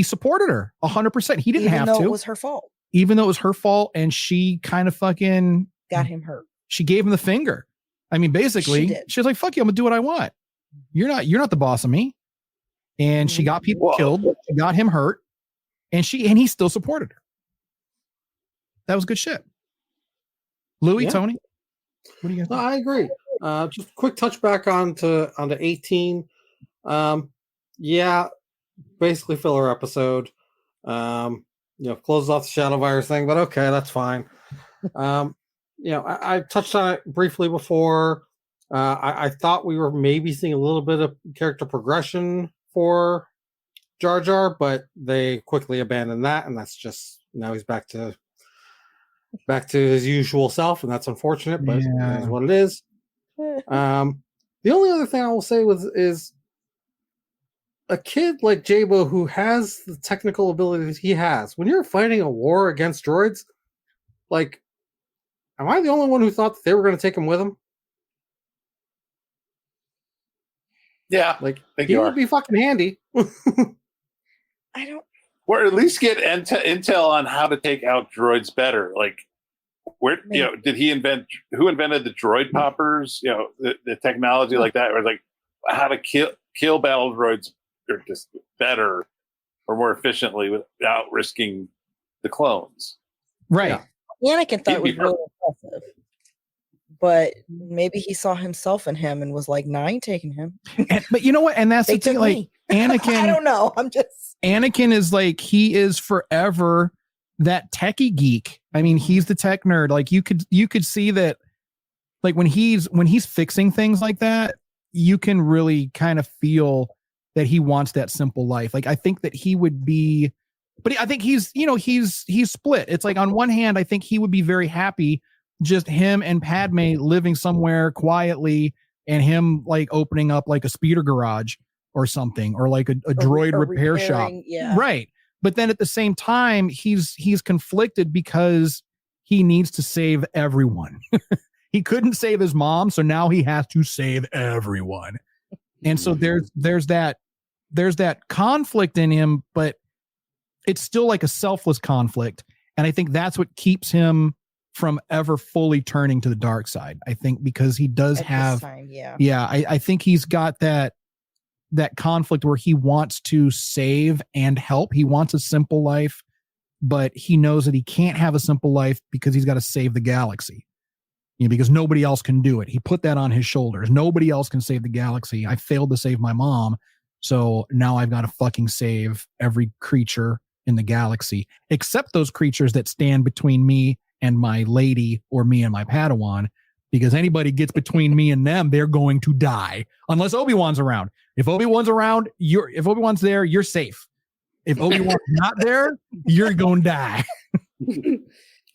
supported her 100%. He didn't have to.
It was her fault.
Even though it was her fault, and she kind of fucking
got him hurt.
She gave him the finger. I mean, basically, she was like, "Fuck you, I'm gonna do what I want. You're not the boss of me." And she got people killed. She got him hurt. And he still supported her. That was good shit. Louis, Tony, what do you guys think?
I agree. Just a quick touch back onto 18. Basically filler episode. Closes off the shadow virus thing, but okay, that's fine. I touched on it briefly before. I thought we were maybe seeing a little bit of character progression for Jar Jar, but they quickly abandoned that, and that's just now he's back to his usual self, and that's unfortunate, but that's what it is. The only other thing I will say is a kid like Jabo who has the technical abilities he has. When you're fighting a war against droids, like, am I the only one who thought that they were going to take him with him?
Yeah,
like he would be fucking handy.
I don't.
Or at least get intel on how to take out droids better. Like, where did he invent? Who invented the droid poppers? The technology like that, or like how to kill battle droids, or just better or more efficiently without risking the clones.
Right.
Yeah. Anakin thought it was really impressive, but maybe he saw himself in him and was like, "Nah, I ain't taking him."
But you know what? And that's the thing. Like Anakin,
I don't know.
Anakin is like, he is forever that techie geek. I mean, he's the tech nerd. Like you could see that, like when he's fixing things like that, you can really kind of feel that he wants that simple life. Like I think that he would be, but I think he's split. It's like on one hand, I think he would be very happy, just him and Padme living somewhere quietly, and him like opening up like a speeder garage or something, or like a droid repair shop.
Yeah.
Right. But then at the same time, he's conflicted because he needs to save everyone. He couldn't save his mom, so now he has to save everyone. And so there's that conflict in him, but it's still like a selfless conflict. And I think that's what keeps him from ever fully turning to the dark side. I think because he does have, I think he's got that conflict where he wants to save and help. He wants a simple life, but he knows that he can't have a simple life because he's got to save the galaxy. Because nobody else can do it. He put that on his shoulders. Nobody else can save the galaxy. I failed to save my mom. So now I've got to fucking save every creature in the galaxy, except those creatures that stand between me and my lady or me and my Padawan, because anybody gets between me and them, they're going to die unless Obi-Wan's around. If Obi-Wan's around, if Obi-Wan's there, you're safe. If Obi-Wan's not there, you're going to die.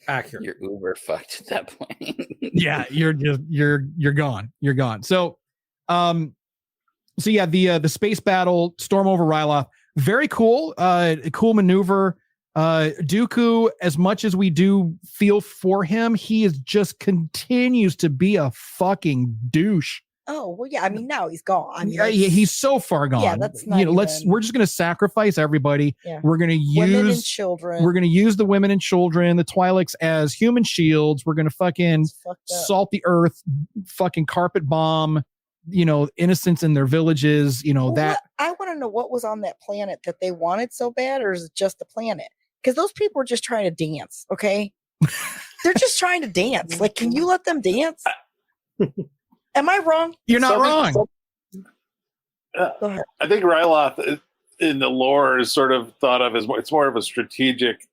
Accurate.
You're uber fucked at that point.
Yeah, you're gone. You're gone. So the space battle, storm over Ryloth, very cool. Cool maneuver. Dooku, as much as we do feel for him, he is just continues to be a fucking douche.
Oh, well, yeah. I mean, now he's gone. I mean,
he's so far gone.
Yeah, that's not
we're just going to sacrifice everybody.
Yeah.
We're going to use
women and children.
We're going to use the women and children, the Twi'leks, as human shields. We're going to fucking salt the earth, fucking carpet bomb, innocents in their villages, that.
I want to know what was on that planet that they wanted so bad, or is it just the planet? Because those people were just trying to dance, okay? They're just trying to dance. Like, can you let them dance? Am I wrong?
You're not wrong.
Go ahead.
I think Ryloth in the lore is sort of thought of as it's more of a strategic.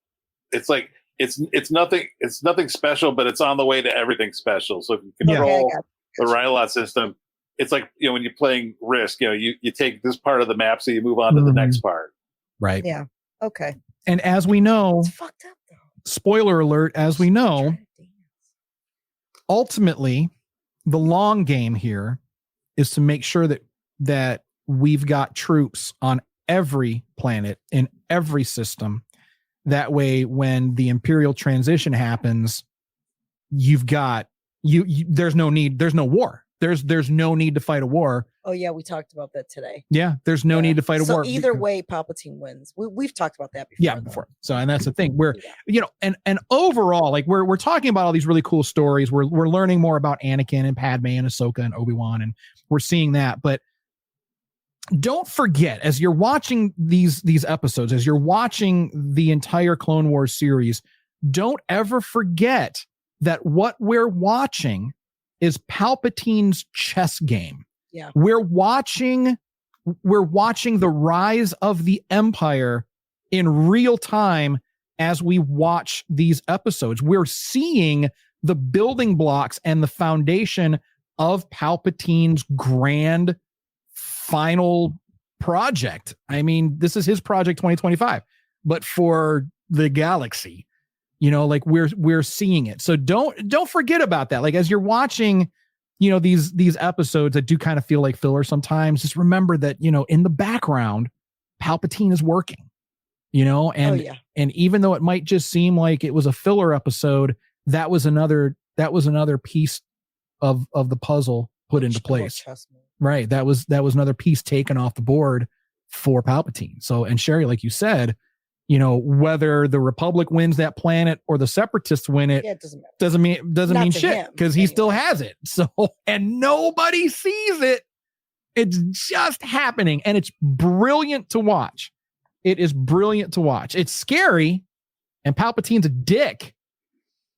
It's like it's nothing special, but it's on the way to everything special. So if you control the Ryloth system, it's like when you're playing Risk, you take this part of the map, so you move on to the next part.
Right.
Yeah. Okay.
And as we know,
it's fucked up though.
Spoiler alert, as we know, ultimately, the long game here is to make sure that we've got troops on every planet in every system. That way, when the Imperial transition happens, you've got there's no need. There's no war. There's no need to fight a war.
Oh yeah, we talked about that today.
Yeah, there's no need to fight a war.
Either way, Palpatine wins. We've talked about that before.
Yeah, before. So, and that's the thing. Where and overall, like we're talking about all these really cool stories. We're learning more about Anakin and Padme and Ahsoka and Obi-Wan, and we're seeing that. But don't forget, as you're watching these episodes, as you're watching the entire Clone Wars series, don't ever forget that what we're watching is Palpatine's chess game.
Yeah.
We're watching the rise of the Empire in real time as we watch these episodes. We're seeing the building blocks and the foundation of Palpatine's grand final project. I mean, this is his project 2025, but for the galaxy. Like we're seeing it. So don't forget about that. Like as you're watching, these episodes that do kind of feel like filler sometimes, just remember that, in the background, Palpatine is working, and even though it might just seem like it was a filler episode, that was another piece of the puzzle put into place. Right. That was another piece taken off the board for Palpatine. So, and Sherry, like you said, whether the Republic wins that planet or the Separatists win it,
it doesn't mean
shit because he still has it. So, and nobody sees it. It's just happening, and it's brilliant to watch. It is brilliant to watch. It's scary, and Palpatine's a dick,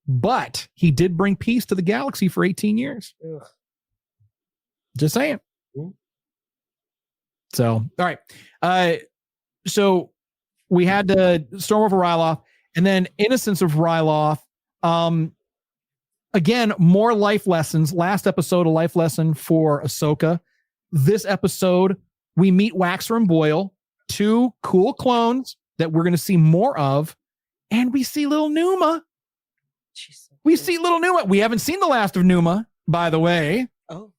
but he did bring peace to the galaxy for 18 years.
Ugh.
Just saying. So, all right. So we had to storm over Ryloth, and then Innocence of Ryloth. Again, more life lessons. Last episode, a life lesson for Ahsoka. This episode, we meet Waxer and Boyle, two cool clones that we're going to see more of, and we see little Numa. We see little Numa. We haven't seen the last of Numa, by the way.
Oh.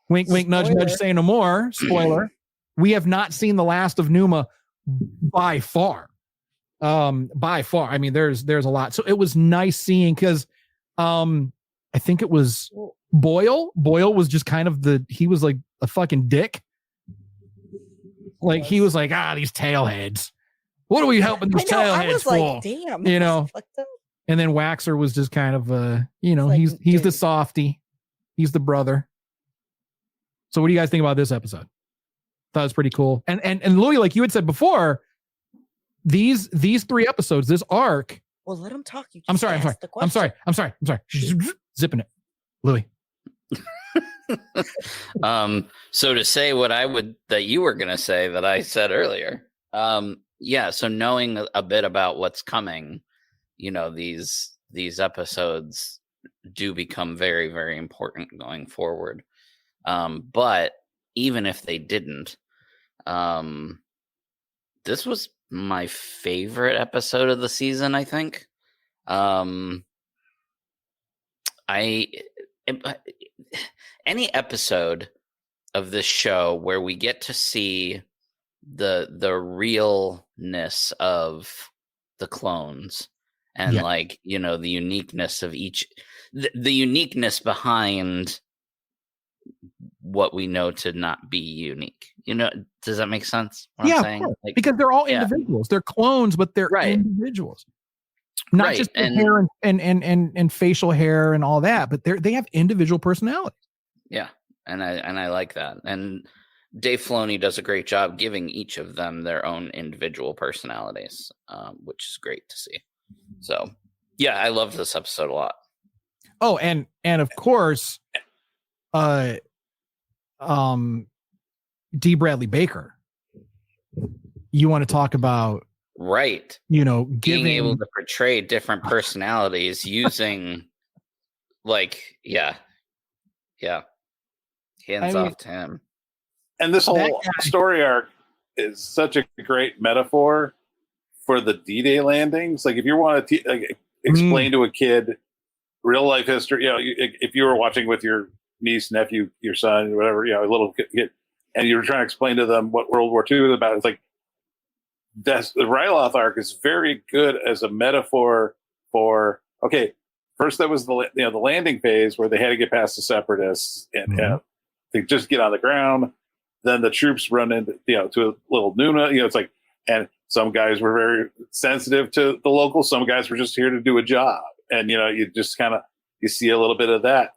Wink, wink, nudge, nudge, say no more. Spoiler. We have not seen the last of Numa by far. By far. I mean, there's a lot. So it was nice seeing, because I think it was Boyle. Boyle was just kind of he was like a fucking dick. Like he was like, these tailheads. What are we helping these tailheads
I was
for?
like, damn,
you know.
fucked up.
And then Waxer was just kind of
Like,
he's the softy. He's the brother. So what do you guys think about this episode? Thought it was pretty cool. And Louis, like you had said before, these 3 episodes, this arc.
Well, let him talk.
I'm sorry. Zipping it. Louis.
So to say what that you were going to say that I said earlier. Yeah. So knowing a bit about what's coming, these episodes do become very, very important going forward. But even if they didn't, this was my favorite episode of the season, I think. Any episode of this show where we get to see the realness of the clones and the uniqueness of each, the uniqueness behind what we know to not be unique. Does that make sense? What I'm saying?
Like, because they're all individuals. They're clones, but they're individuals. Not just hair and facial hair and all that, but they have individual personalities.
Yeah, and I like that. And Dave Filoni does a great job giving each of them their own individual personalities, which is great to see. So, yeah, I love this episode a lot.
Oh, and of course, D. Bradley Baker. You want to talk about
being able to portray different personalities using hands off to him.
And this whole story arc is such a great metaphor for the D-Day landings. Like if you want to explain to a kid real life history, if you were watching with your niece, nephew, your son, whatever, a little kid, and you were trying to explain to them what World War II is about, it's like the Ryloth arc is very good as a metaphor for first that was the landing phase where they had to get past the separatists and they just get on the ground. Then the troops run into to a little Nuna. It's like, and some guys were very sensitive to the locals. Some guys were just here to do a job, and you just kind of see a little bit of that.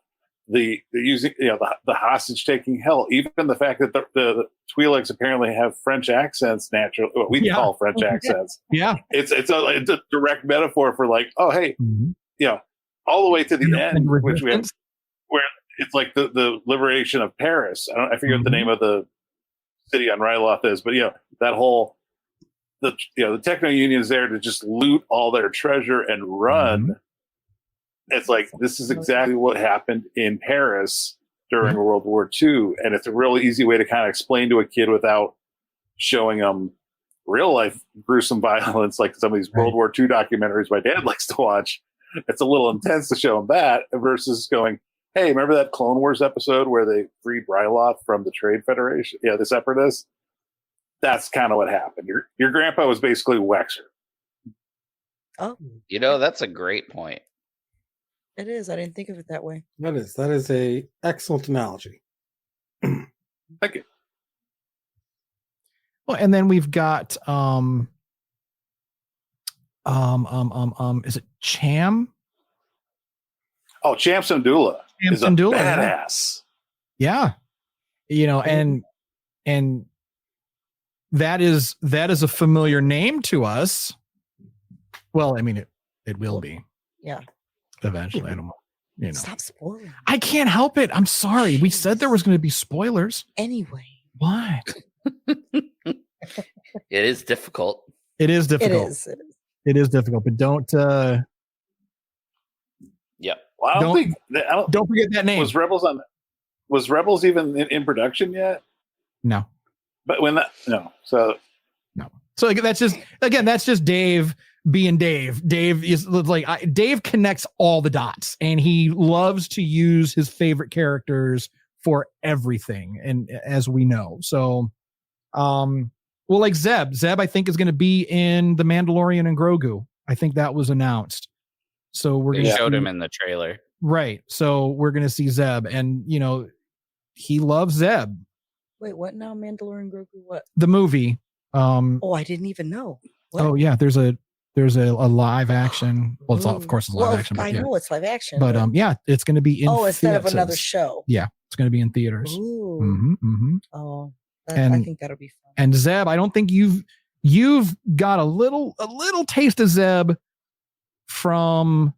The using the hostage taking hell, even the fact that the Twi'leks apparently have French accents naturally, what we call French accents.
Yeah,
it's a direct metaphor for like, oh hey, all the way to the end, which we have, where it's like the liberation of Paris. I forget what the name of the city on Ryloth is, but that whole the Techno Union's there to just loot all their treasure and run. It's like, this is exactly what happened in Paris during World War II. And it's a really easy way to kind of explain to a kid without showing them real life gruesome violence, like some of these World War II documentaries my dad likes to watch. It's a little intense to show them that versus going, hey, remember that Clone Wars episode where they freed Ryloth from the Trade Federation? Yeah, the Separatists. That's kind of what happened. Your grandpa was basically Wexer.
Oh,
that's a great point.
It is. I didn't think of it that way.
That is a excellent analogy.
Thank you.
Well, and then we've got is it Cham?
Oh, Cham Syndulla is a badass.
Yeah. And that is a familiar name to us. Well, I mean it will be.
Yeah.
Eventually, I don't know.
Stop spoiling.
I can't help it. I'm sorry. We said there was going to be spoilers.
Anyway.
Why?
It is difficult.
It is difficult. It is difficult, but don't.
Yep. Well, I don't
forget that name.
Was Rebels even in production yet?
No.
But So
that's just Dave being Dave. Dave is like Dave connects all the dots, and he loves to use his favorite characters for everything, and as we know. So, like Zeb, I think is going to be in The Mandalorian and Grogu. I think that was announced. So we're going to
showed him in the trailer,
right? So we're going to see Zeb, and he loves Zeb.
Wait, what now? Mandalorian Grogu? What?
The movie.
Oh, I didn't even know. What?
Oh yeah, there's a live action. Well, it's of course it's live action.
I know it's live action.
But yeah, it's going to be in.
Instead of another show.
Yeah, it's going to be in theaters.
Ooh. Oh, I think that'll be fun.
And Zeb, I don't think you've got a little taste of Zeb from.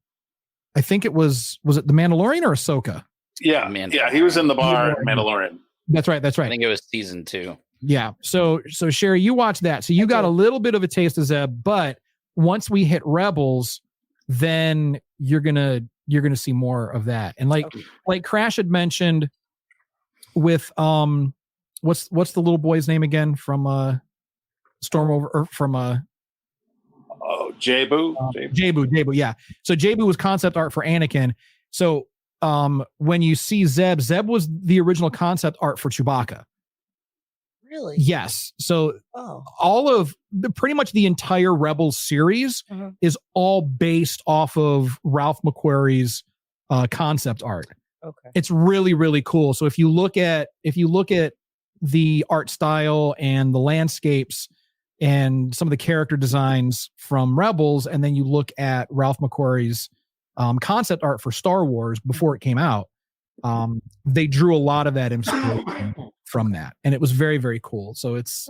I think it was it The Mandalorian or Ahsoka?
Yeah, he was in the bar Mandalorian.
That's right.
I think it was season 2.
Yeah. So Sherry, you watched that. So you got a little bit of a taste of Zeb, but once we hit Rebels, then you're gonna see more of that. And like Crash had mentioned with what's the little boy's name again from Stormover or from
Jabu.
Jabu, yeah. So Jabu was concept art for Anakin. So when you see Zeb was the original concept art for Chewbacca.
Really?
Yes. So all of pretty much the entire Rebels series is all based off of Ralph McQuarrie's concept art.
Okay.
It's really, really cool. So if you look at the art style and the landscapes and some of the character designs from Rebels, and then you look at Ralph McQuarrie's concept art for Star Wars before it came out, they drew a lot of that inspiration from that, and it was very, very cool. So it's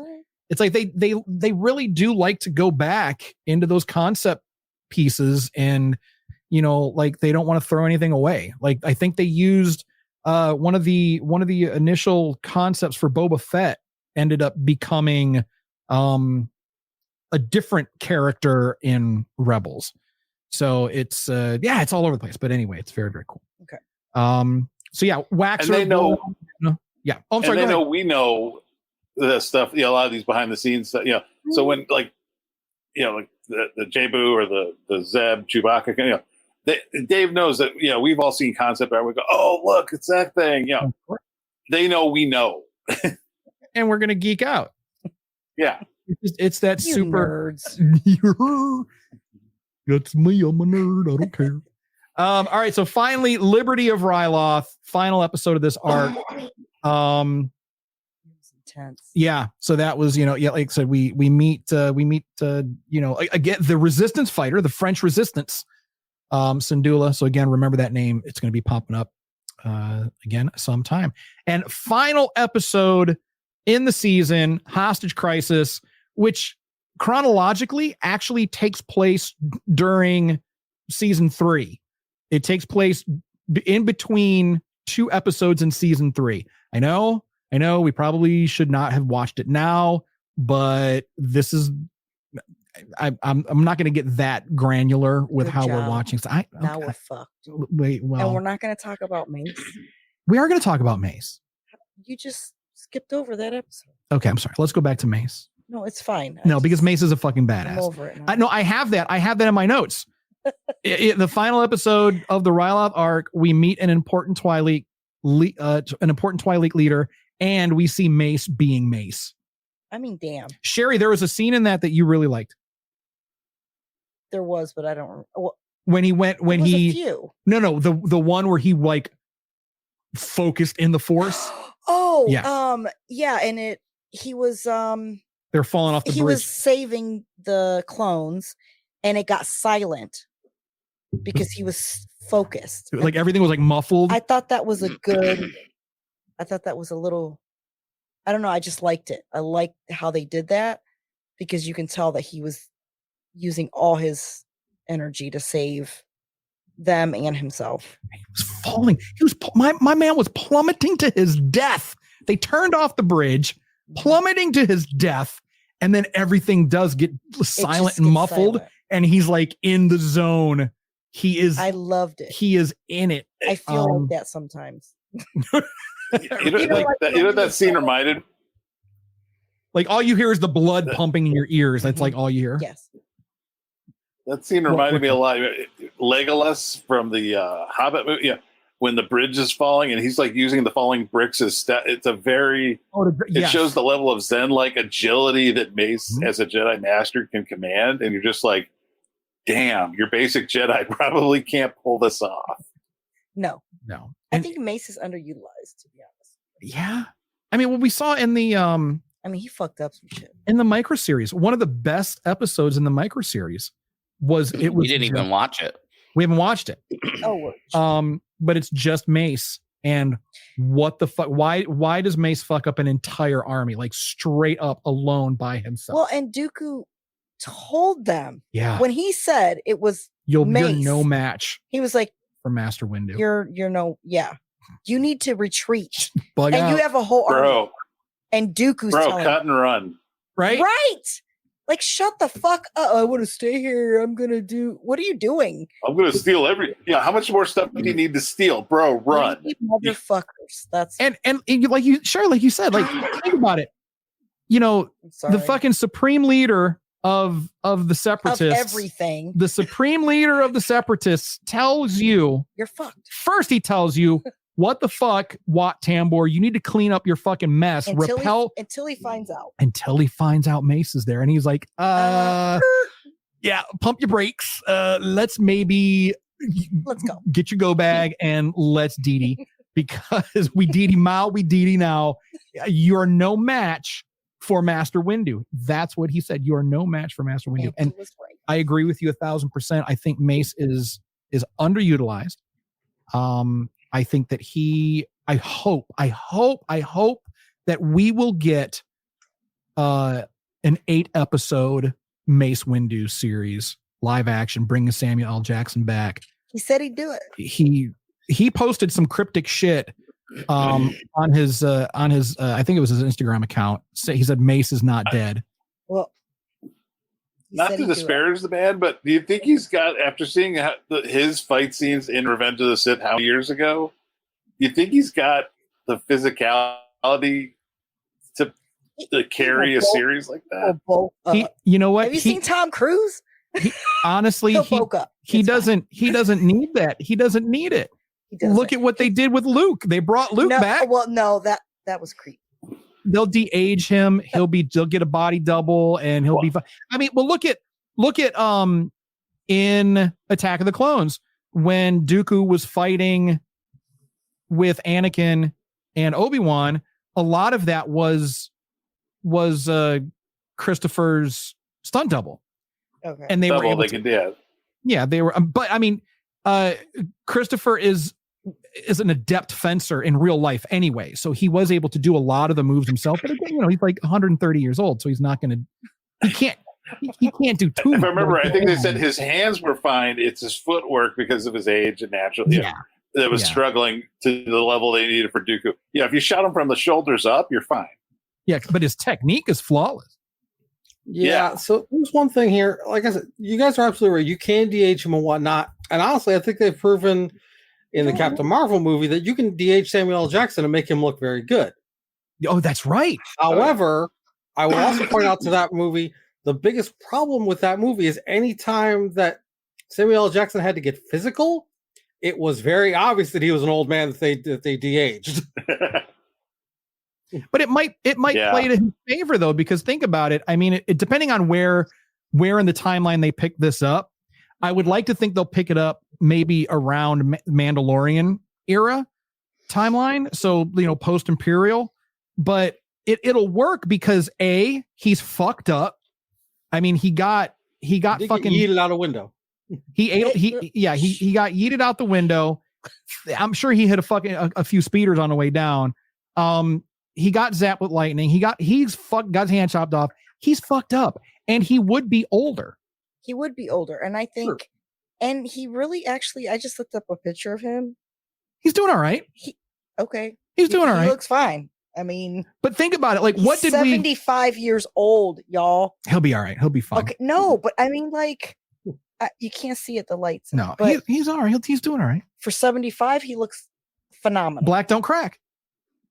like they really do like to go back into those concept pieces, and like they don't want to throw anything away. Like I think they used one of the initial concepts for Boba Fett ended up becoming a different character in Rebels. So it's it's all over the place. But anyway, it's very, very cool.
Okay.
So yeah, Waxer.
And they know.
Yeah. Oh, I'm sorry.
And they know we know the stuff. A lot of these behind the scenes stuff. So when like the Jabu or the Zeb Chewbacca. Dave knows that. We've all seen concept art. We go, oh look, it's that thing. They know we know,
and we're gonna geek out.
Yeah.
It's that
you
super
nerds.
That's me. I'm a nerd. I don't care. All right. So finally, Liberty of Ryloth, final episode of this arc.
Intense.
Yeah. So that was, like I said, we meet, again, the resistance fighter, the French resistance, Syndulla. So again, remember that name. It's going to be popping up, again, sometime. And final episode in the season, Hostage Crisis, which chronologically actually takes place during season 3. It takes place in between 2 episodes in season 3. I know we probably should not have watched it now, but this is I'm not going to get that granular with
Good
how
job.
we're watching. So
Now we're fucked.
Wait, well,
And we're not going to talk about Mace.
we are going to talk about Mace.
You just skipped over that episode.
Okay, I'm sorry. Let's go back to Mace.
No, it's fine.
Because Mace is a fucking
I'm
badass.
over it now.
I have that in my notes. The final episode of the Ryloth arc, we meet an important Twilight leader, and we see Mace being Mace.
I mean, damn.
Sherry, there was a scene in that you really liked.
There was, but I don't remember. Well,
A
few.
No, the one where he like focused in the Force.
Oh,
yeah.
And he was
they're falling off the bridge.
He was saving the clones, and it got silent because he was focused.
Like everything was like muffled.
I thought that was a little, I don't know. I just liked it. I liked how they did that because you can tell that he was using all his energy to save them and himself.
He was falling. My man was plummeting to his death. They turned off the bridge, plummeting to his death, and then everything does get silent and muffled, and he's like in the zone. I loved it. He is in it.
I feel like that sometimes.
That scene reminded.
Like all you hear is the blood pumping in your ears. That's like all you hear.
Yes.
That scene reminded me a lot. Legolas from the Hobbit movie. Yeah, when the bridge is falling and he's like using the falling bricks as it's a very. It shows the level of Zen-like agility that Mace, as a Jedi Master, can command, and you're just like, damn, your basic Jedi probably can't pull this off.
No.
And
I think Mace is underutilized, to be honest.
Yeah. I mean, what we saw in the
I mean, he fucked up some shit.
In the micro series, one of the best episodes in the micro series was
we didn't even watch it.
We haven't watched it. But it's just Mace. And what the fuck? Why does Mace fuck up an entire army, like straight up alone by himself?
Well, and Dooku told them, when he said it was
you're
Mace,
no match.
He was like,
for Master Windu.
You're no, you need to retreat.
Bug
and
out.
You have a whole army. And Dooku's telling
cut and run.
Right?
Like, shut the fuck up. I want to stay here. I'm going to do. What are you doing?
I'm going to steal how much more stuff do you need to steal? Bro, run.
Motherfuckers. That's.
And like you said, like, think about it. You know, the fucking supreme leader of the separatists.
Of everything.
The supreme leader of the separatists tells you.
You're fucked.
First, he tells you, what the fuck, Wat Tambor? You need to clean up your fucking mess.
Until he finds out.
Until he finds out Mace is there. And he's like, yeah, pump your brakes. Let's go. Get your go bag and let's DD. Because we DD Mao, we DD now. You're no match for Master Windu. That's what he said. You are no match for Master Windu. And I agree with you 1,000%. I think Mace is underutilized. I think that I hope that we will get an 8-episode Mace Windu series, live action, bringing Samuel L. Jackson back.
He said he'd do it.
He posted some cryptic shit on his I think it was his Instagram account. He said Mace is not dead.
Well,
not to disparage the man, but do you think he's got, after seeing his fight scenes in Revenge of the Sith how many years ago, do you think he's got the physicality to carry a series like that?
You know what?
Have you seen Tom Cruise?
Honestly, he doesn't need that. He doesn't need it. Look at what they did with Luke. They brought Luke back.
Well, no, that was creepy.
They'll de-age him. He'll get a body double, and he'll be fine. I mean, well, look at in Attack of the Clones when Dooku was fighting with Anakin and Obi-Wan. A lot of that was Christopher's stunt double.
Okay,
and they
double
were able
they could.
Yeah, they were. But I mean, Christopher is an adept fencer in real life anyway, so he was able to do a lot of the moves himself. But again, he's like 130 years old, so he's not going to. He can't do too much.
If I remember, I think they said his hands were fine. It's his footwork because of his age and naturally that was struggling to the level they needed for Dooku. Yeah, if you shot him from the shoulders up, you're fine.
Yeah, but his technique is flawless.
Yeah. So there's one thing here. Like I said, you guys are absolutely right. You can DH him and whatnot. And honestly, I think they've proven in the Captain Marvel movie that you can DH Samuel L. Jackson and make him look very good.
Oh, that's right.
However, I will also point out to that movie, the biggest problem with that movie is any time that Samuel L. Jackson had to get physical, it was very obvious that he was an old man that they de-aged.
But it might play to his favor though, because think about it. I mean, it depending on where in the timeline they pick this up, I would like to think they'll pick it up maybe around Mandalorian era timeline. So, post Imperial, but it'll work because he's fucked up. I mean, he got fucking
yeeted out a window.
He got yeeted out the window. I'm sure he hit a few speeders on the way down. He got zapped with lightning. Got his hand chopped off. He's fucked up, and he would be older.
He would be older, and I think, and he really actually. I just looked up a picture of him.
He's doing all right.
He's
doing all right.
He looks fine. I mean,
but think about it. Like, what did
75 years old, y'all.
He'll be all right. He'll be fine.
Okay, no, but I mean, like, you can't see it. The lights.
No, but he's all right. He's doing all right.
For 75, he looks phenomenal.
Black don't crack.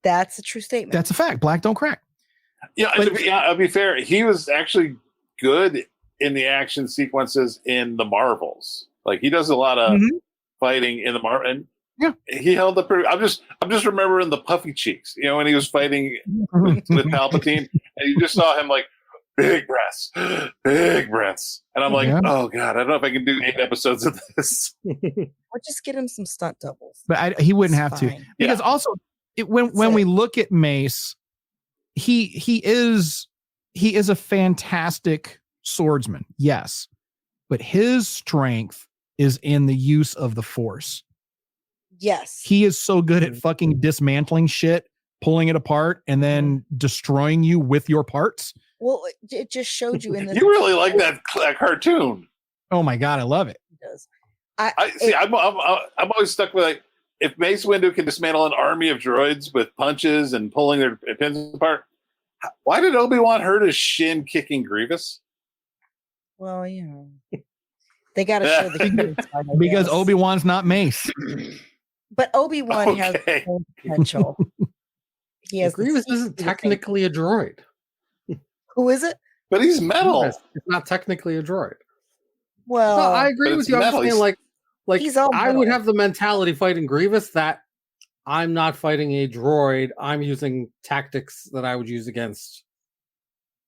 That's a true statement.
That's a fact. Black don't crack.
Yeah, I'll be fair. He was actually good in the action sequences in the Marvels. Like, he does a lot of fighting in the Marvel, and he held up. I'm just remembering the puffy cheeks. When he was fighting with Palpatine, and you just saw him like big breaths, and I'm like, oh god, I don't know if I can do 8 episodes of this.
Or just get him some stunt doubles.
But he wouldn't have to, because also when we look at Mace, he is a fantastic swordsman, yes, but his strength is in the use of the Force.
Yes.
He is so good at fucking dismantling shit, pulling it apart, and then destroying you with your parts.
Well, it just showed you in the.
You really like that cartoon.
Oh my God, I love it.
It does.
I'm always stuck with, like, if Mace Windu can dismantle an army of droids with punches and pulling their pins apart, why did Obi-Wan hurt his shin kicking Grievous?
Well, they got to show the human side, I
Because
guess.
Obi-Wan's not Mace.
But Obi-Wan has potential. He has.
Grievous isn't technically a droid.
Who is it?
But he's metal.
It's not technically a droid.
Well,
No, I agree with you. I'm
metal.
saying, like
he's all
I would
metal.
have the mentality fighting Grievous that I'm not fighting a droid. I'm using tactics that I would use against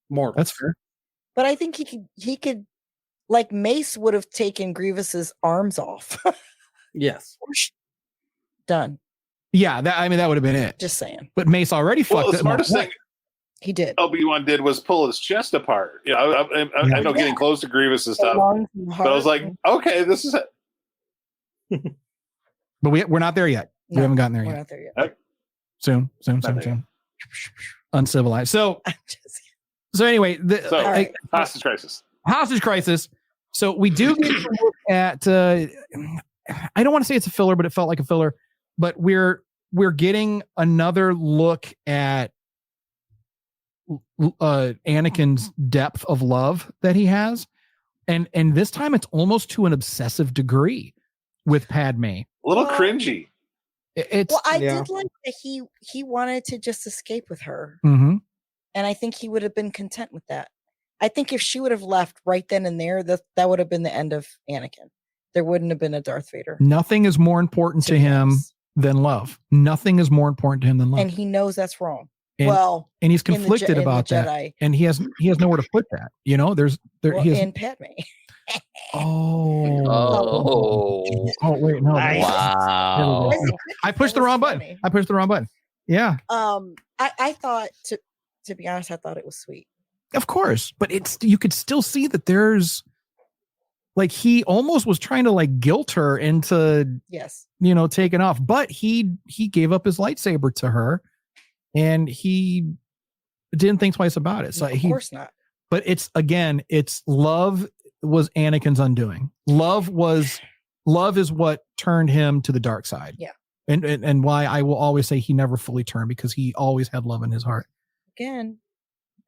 mortals.
That's fair.
But I think he could, like Mace would have taken Grievous's arms off.
Yes.
Done.
Yeah, that would have been it.
Just saying.
But Mace already fucked
Well, the
it.
smartest thing
He did.
Obi-Wan did was pull his chest apart. I know getting close to Grievous and stuff, but I was like, okay, this is it.
But we're not there yet.
No,
we haven't gotten there
we're
yet.
not there yet.
Soon.
there
Uncivilized. So anyway,
right.
Hostage crisis.
Hostage crisis. So we do get to look at. I don't want to say it's a filler, but it felt like a filler. But we're getting another look at Anakin's depth of love that he has, and this time it's almost to an obsessive degree with Padme.
A little cringy.
It's
Well, I did like that he wanted to just escape with her,
Mhm.
and I think he would have been content with that. I think if she would have left right then and there, that would have been the end of Anakin. There wouldn't have been a Darth Vader.
Nothing is more important to him than love. Nothing is more important to him than love.
And he knows that's wrong.
And he's
in the
conflicted
in the
about that,
Jedi.
and he has nowhere to put that. He has,
in Padme.
oh wait, no,
Wow.
I pushed the wrong button. Yeah,
I thought to be honest, I thought it was sweet.
of course, but you could still see that there's like he almost was trying to like guilt her into taking off, but he gave up his lightsaber to her. And he didn't think twice about it. So
of course not.
But it's love was Anakin's undoing. Love is what turned him to the dark side.
Yeah.
And why I will always say he never fully turned, because he always had love in his heart.
Again,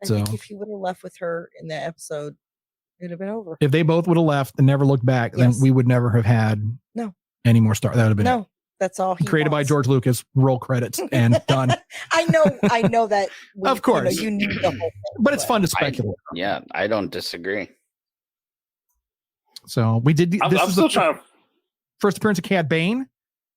I think if he would have left with her in that episode, it would have been over.
If they both would have left and never looked back, then we would never have had any more Star. That would have been it.
That's all he
created by George Lucas. Roll credits and done.
I know that.
Of course,
you need the whole thing,
but it's fun to speculate.
I don't disagree.
So we did.
I'm still trying to.
First appearance of Cad Bane,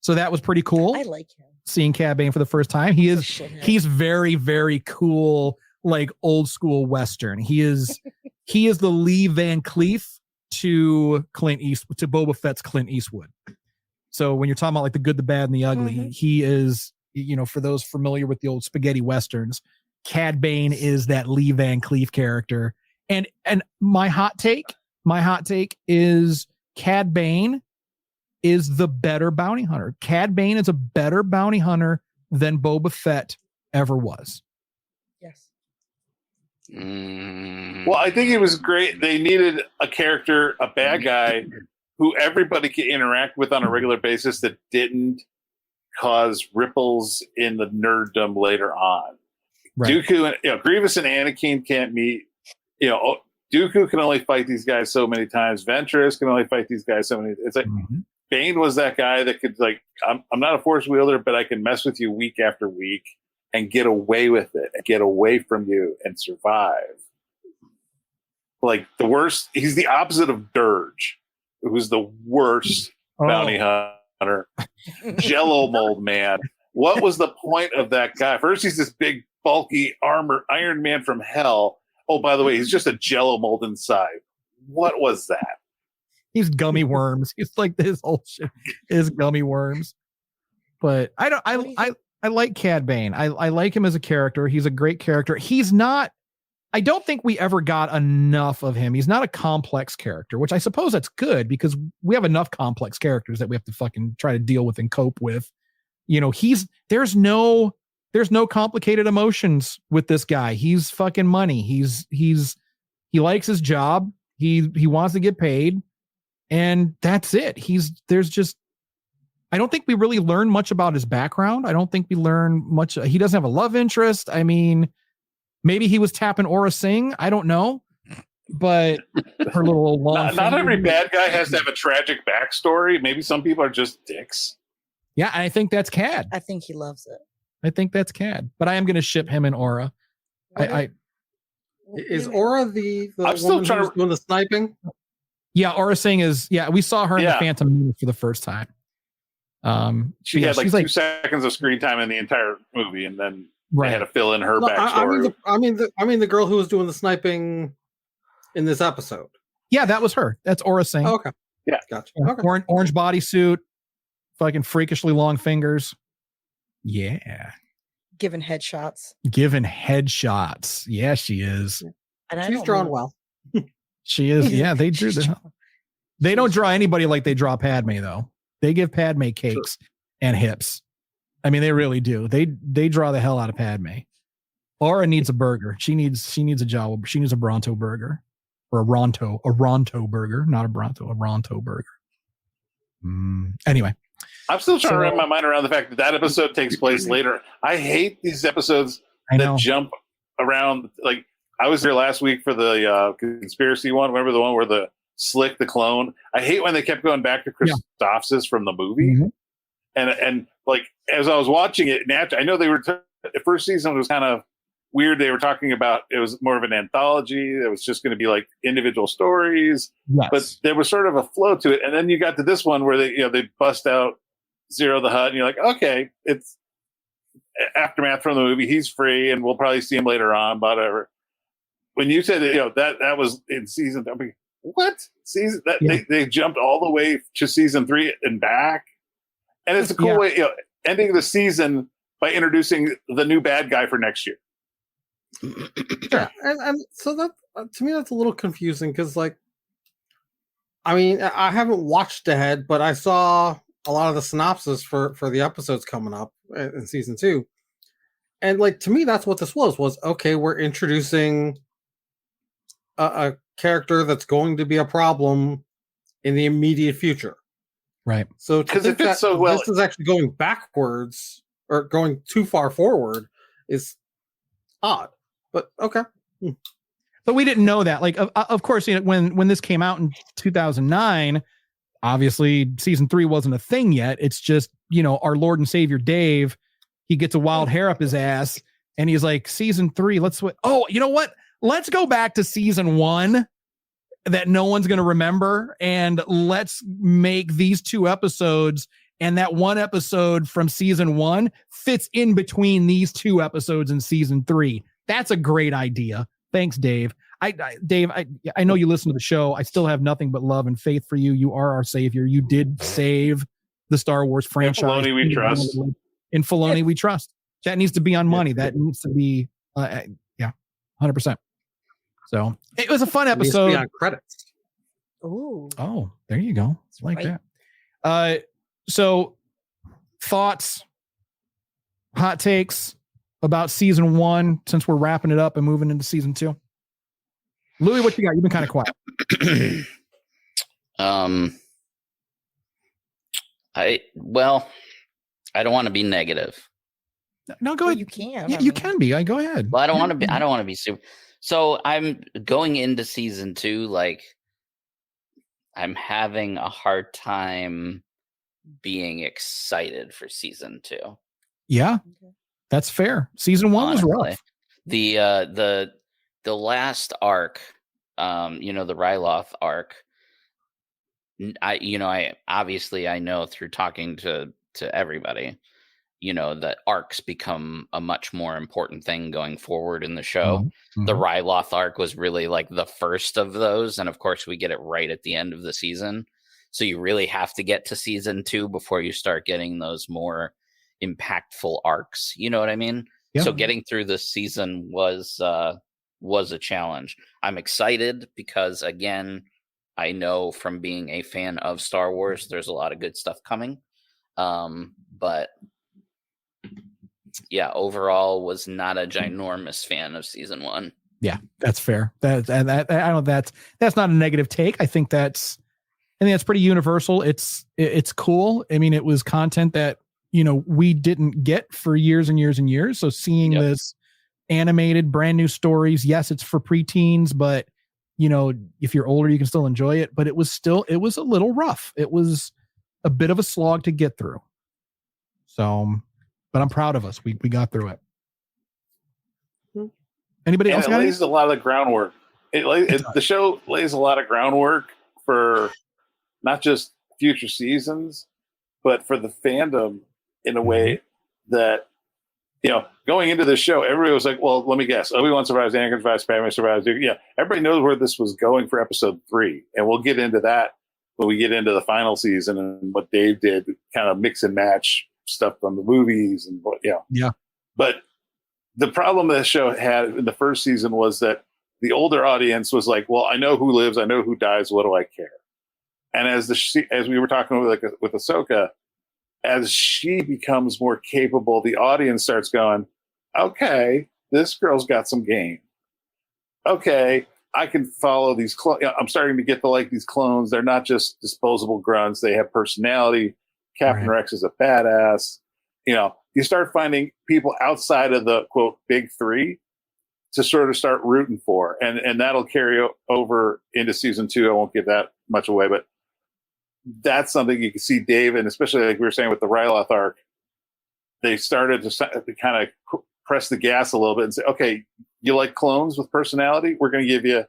so that was pretty cool.
I like him.
Seeing Cad Bane for the first time. He's very, very cool, like old school Western. He is the Lee Van Cleef to Boba Fett's Clint Eastwood. So when you're talking about like the good, the bad, and the ugly, he is, for those familiar with the old spaghetti westerns, Cad Bane is that Lee Van Cleef character. And my hot take is Cad Bane is the better bounty hunter. Cad Bane is a better bounty hunter than Boba Fett ever was.
Yes.
Well, I think it was great. They needed a character, a bad guy, who everybody could interact with on a regular basis that didn't cause ripples in the nerddom later on. Right. Dooku and Grievous and Anakin can't meet. Dooku can only fight these guys so many times. Ventress can only fight these guys so many. It's like Bane was that guy that could I'm not a force wielder, but I can mess with you week after week and get away with it, and get away from you and survive. Like the worst, he's the opposite of Dirge, who's the worst bounty hunter. Jello mold man. What was the point of that guy? First, he's this big, bulky armor Iron Man from hell. Oh, by the way, he's just a Jello mold inside. What was that?
He's gummy worms. He's like this whole shit is gummy worms. But I like Cad Bane. I like him as a character. He's a great character. He's not. I don't think we ever got enough of him. He's not a complex character, which I suppose that's good because we have enough complex characters that we have to fucking try to deal with and cope with. You know, there's no complicated emotions with this guy. He's fucking money. He likes his job. He wants to get paid, and that's it. I don't think we really learn much about his background. I don't think we learn much. He doesn't have a love interest. I mean, maybe he was tapping Aura Singh. I don't know, but her little long.
Not every bad guy has to have a tragic backstory. Maybe some people are just dicks.
Yeah, I think that's Cad.
I think he loves it.
I think that's Cad, but I am going to ship him and Aura.
Is Aura the
I'm still trying to
doing the sniping?
Yeah, Aura Singh is. Yeah, we saw her in the Phantom Menace for the first time.
She had like 2 seconds of screen time in the entire movie, and then they had to fill in her backstory.
I mean the girl who was doing the sniping in this episode.
Yeah, that was her. That's Aura Singh.
Oh, okay.
Yeah,
gotcha.
Yeah.
Okay.
Orange bodysuit, fucking freakishly long fingers. Yeah.
Giving headshots.
Yeah, she is.
And
she's drawn well.
She is. Yeah, they drew They don't draw anybody like they draw Padme, though. They give Padme cakes and hips. I mean, they really do. They draw the hell out of Padme. Aura needs a burger. She needs a job. She needs a Bronto burger. Or a Ronto burger, not a Bronto, a Ronto burger. Anyway.
I'm still trying to wrap my mind around the fact that episode takes place later. I hate these episodes that jump around. Like, I was there last week for the conspiracy one. Remember the one where the Slick the clone? I hate when they kept going back to Christophsis from the movie. Mm-hmm. And like, as I was watching it, I know they were the first season was kind of weird. They were talking about it was more of an anthology. It was just going to be like individual stories, but there was sort of a flow to it. And then you got to this one where they bust out Zero the Hutt, and you're like, okay, it's aftermath from the movie. He's free, and we'll probably see him later on. Whatever. When you said that was in season, I mean, what season? They jumped all the way to season 3 and back, and it's a cool way, ending the season by introducing the new bad guy for next year.
Yeah, and so that to me that's a little confusing because, like, I mean, I haven't watched ahead, but I saw a lot of the synopsis for the episodes coming up in season 2, and like to me that's what this was okay, we're introducing a character that's going to be a problem in the immediate future,
right?
So because it fits so well, this is actually going backwards or going too far forward is odd, but okay.
But we didn't know that. Like, of course, when this came out in 2009, obviously season 3 wasn't a thing yet. It's just, our Lord and Savior Dave, he gets a wild hair up his ass and he's like, season 3, oh, you know what? Let's go back to season 1 that no one's going to remember. And let's make these 2 episodes. And that one episode from season 1 fits in between these 2 episodes in season 3. That's a great idea. Thanks, Dave. Dave, I know you listen to the show. I still have nothing but love and faith for you. You are our savior. You did save the Star Wars franchise.
In Filoni we trust.
In Filoni we trust. That needs to be on money. That needs to be, 100%. So it was a fun episode.
It needs to be on credits.
Ooh.
Oh, there you go. It's like that. So thoughts, hot takes about season 1 since we're wrapping it up and moving into season 2. Louis, what you got? You've been kind of quiet.
I don't want to be negative.
No, go ahead.
You can.
Yeah, you can be. Go ahead.
Well, I don't want to be super. So I'm going into season 2. Like, I'm having a hard time being excited for season 2.
Yeah, that's fair. Season 1 was rough.
The last arc, the Ryloth arc. I obviously I know through talking to everybody, that arcs become a much more important thing going forward in the show. Mm-hmm. The Ryloth arc was really like the first of those, and of course we get it right at the end of the season. So you really have to get to season 2 before you start getting those more impactful arcs. You know what I mean?
Yeah.
So getting through this season was a challenge. I'm excited because, again, I know from being a fan of Star Wars, there's a lot of good stuff coming. But yeah, overall was not a ginormous fan of season 1.
Yeah, that's fair. That I don't. That's not a negative take. I think that's pretty universal. It's cool. I mean, it was content that we didn't get for years and years and years. So seeing this animated, brand new stories, yes, it's for preteens, but if you're older, you can still enjoy it. But it was a little rough. It was a bit of a slog to get through. So, but I'm proud of us. We got through it. Anybody else?
It lays a lot of the groundwork. The show lays a lot of groundwork for not just future seasons, but for the fandom in a way that, going into the show, everybody was like, well, let me guess. Obi-Wan survives, Anakin survives, Padme survives. Yeah, everybody knows where this was going for episode 3. And we'll get into that when we get into the final season and what Dave did, kind of mix and match stuff from the movies and what,
Yeah.
But the problem that the show had in the first season was that the older audience was like, well, I know who lives, I know who dies, what do I care? And as we were talking with Ahsoka, as she becomes more capable, the audience starts going, okay, this girl's got some game. Okay, I can follow these I'm starting to get to like these clones. They're not just disposable grunts. They have personality. Captain Rex is a badass. You start finding people outside of the quote big 3 to sort of start rooting for, and that'll carry over into season 2. I won't give that much away, but that's something you can see Dave, and especially like we were saying with the Ryloth arc, they started to kind of press the gas a little bit and say, okay, you like clones with personality? We're going to give you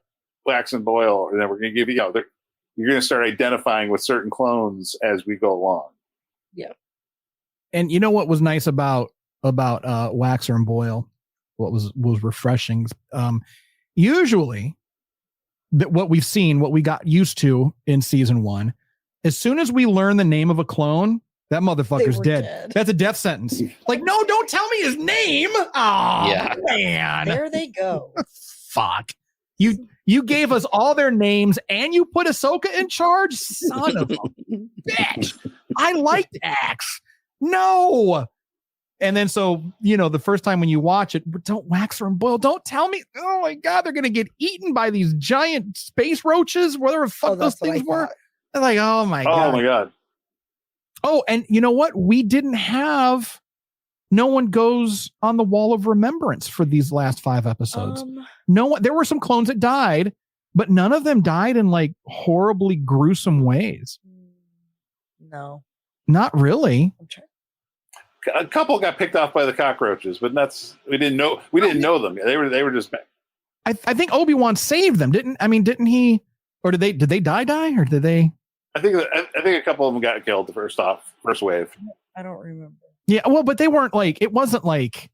Wax and Boyle, and then we're going to give you, you're going to start identifying with certain clones as we go along.
Yeah.
And you know what was nice about Waxer and Boyle? What was refreshing? Usually, what we've seen, what we got used to in season 1, as soon as we learn the name of a clone, that motherfucker's dead. That's a death sentence. Like, no, don't tell me his name. Oh, man.
There they go.
Fuck. You gave us all their names and you put Ahsoka in charge? Son of a bitch. I liked Axe. No. And then so, the first time when you watch it, don't Wax her and Boyle. Don't tell me. Oh my God, they're going to get eaten by these giant space roaches, whatever the fuck those things were. They're like, oh my God.
Oh my God.
Oh, and you know what? We didn't have No One Goes on the Wall of Remembrance for these last 5 episodes. No one. There were some clones that died, but none of them died in like horribly gruesome ways.
No,
not really.
A couple got picked off by the cockroaches, but we didn't know them. They were just.
I think Obi-Wan saved them, didn't he? Or did they die or did they?
I think a couple of them got killed the first wave.
I don't remember.
Yeah, well, but they weren't like it wasn't like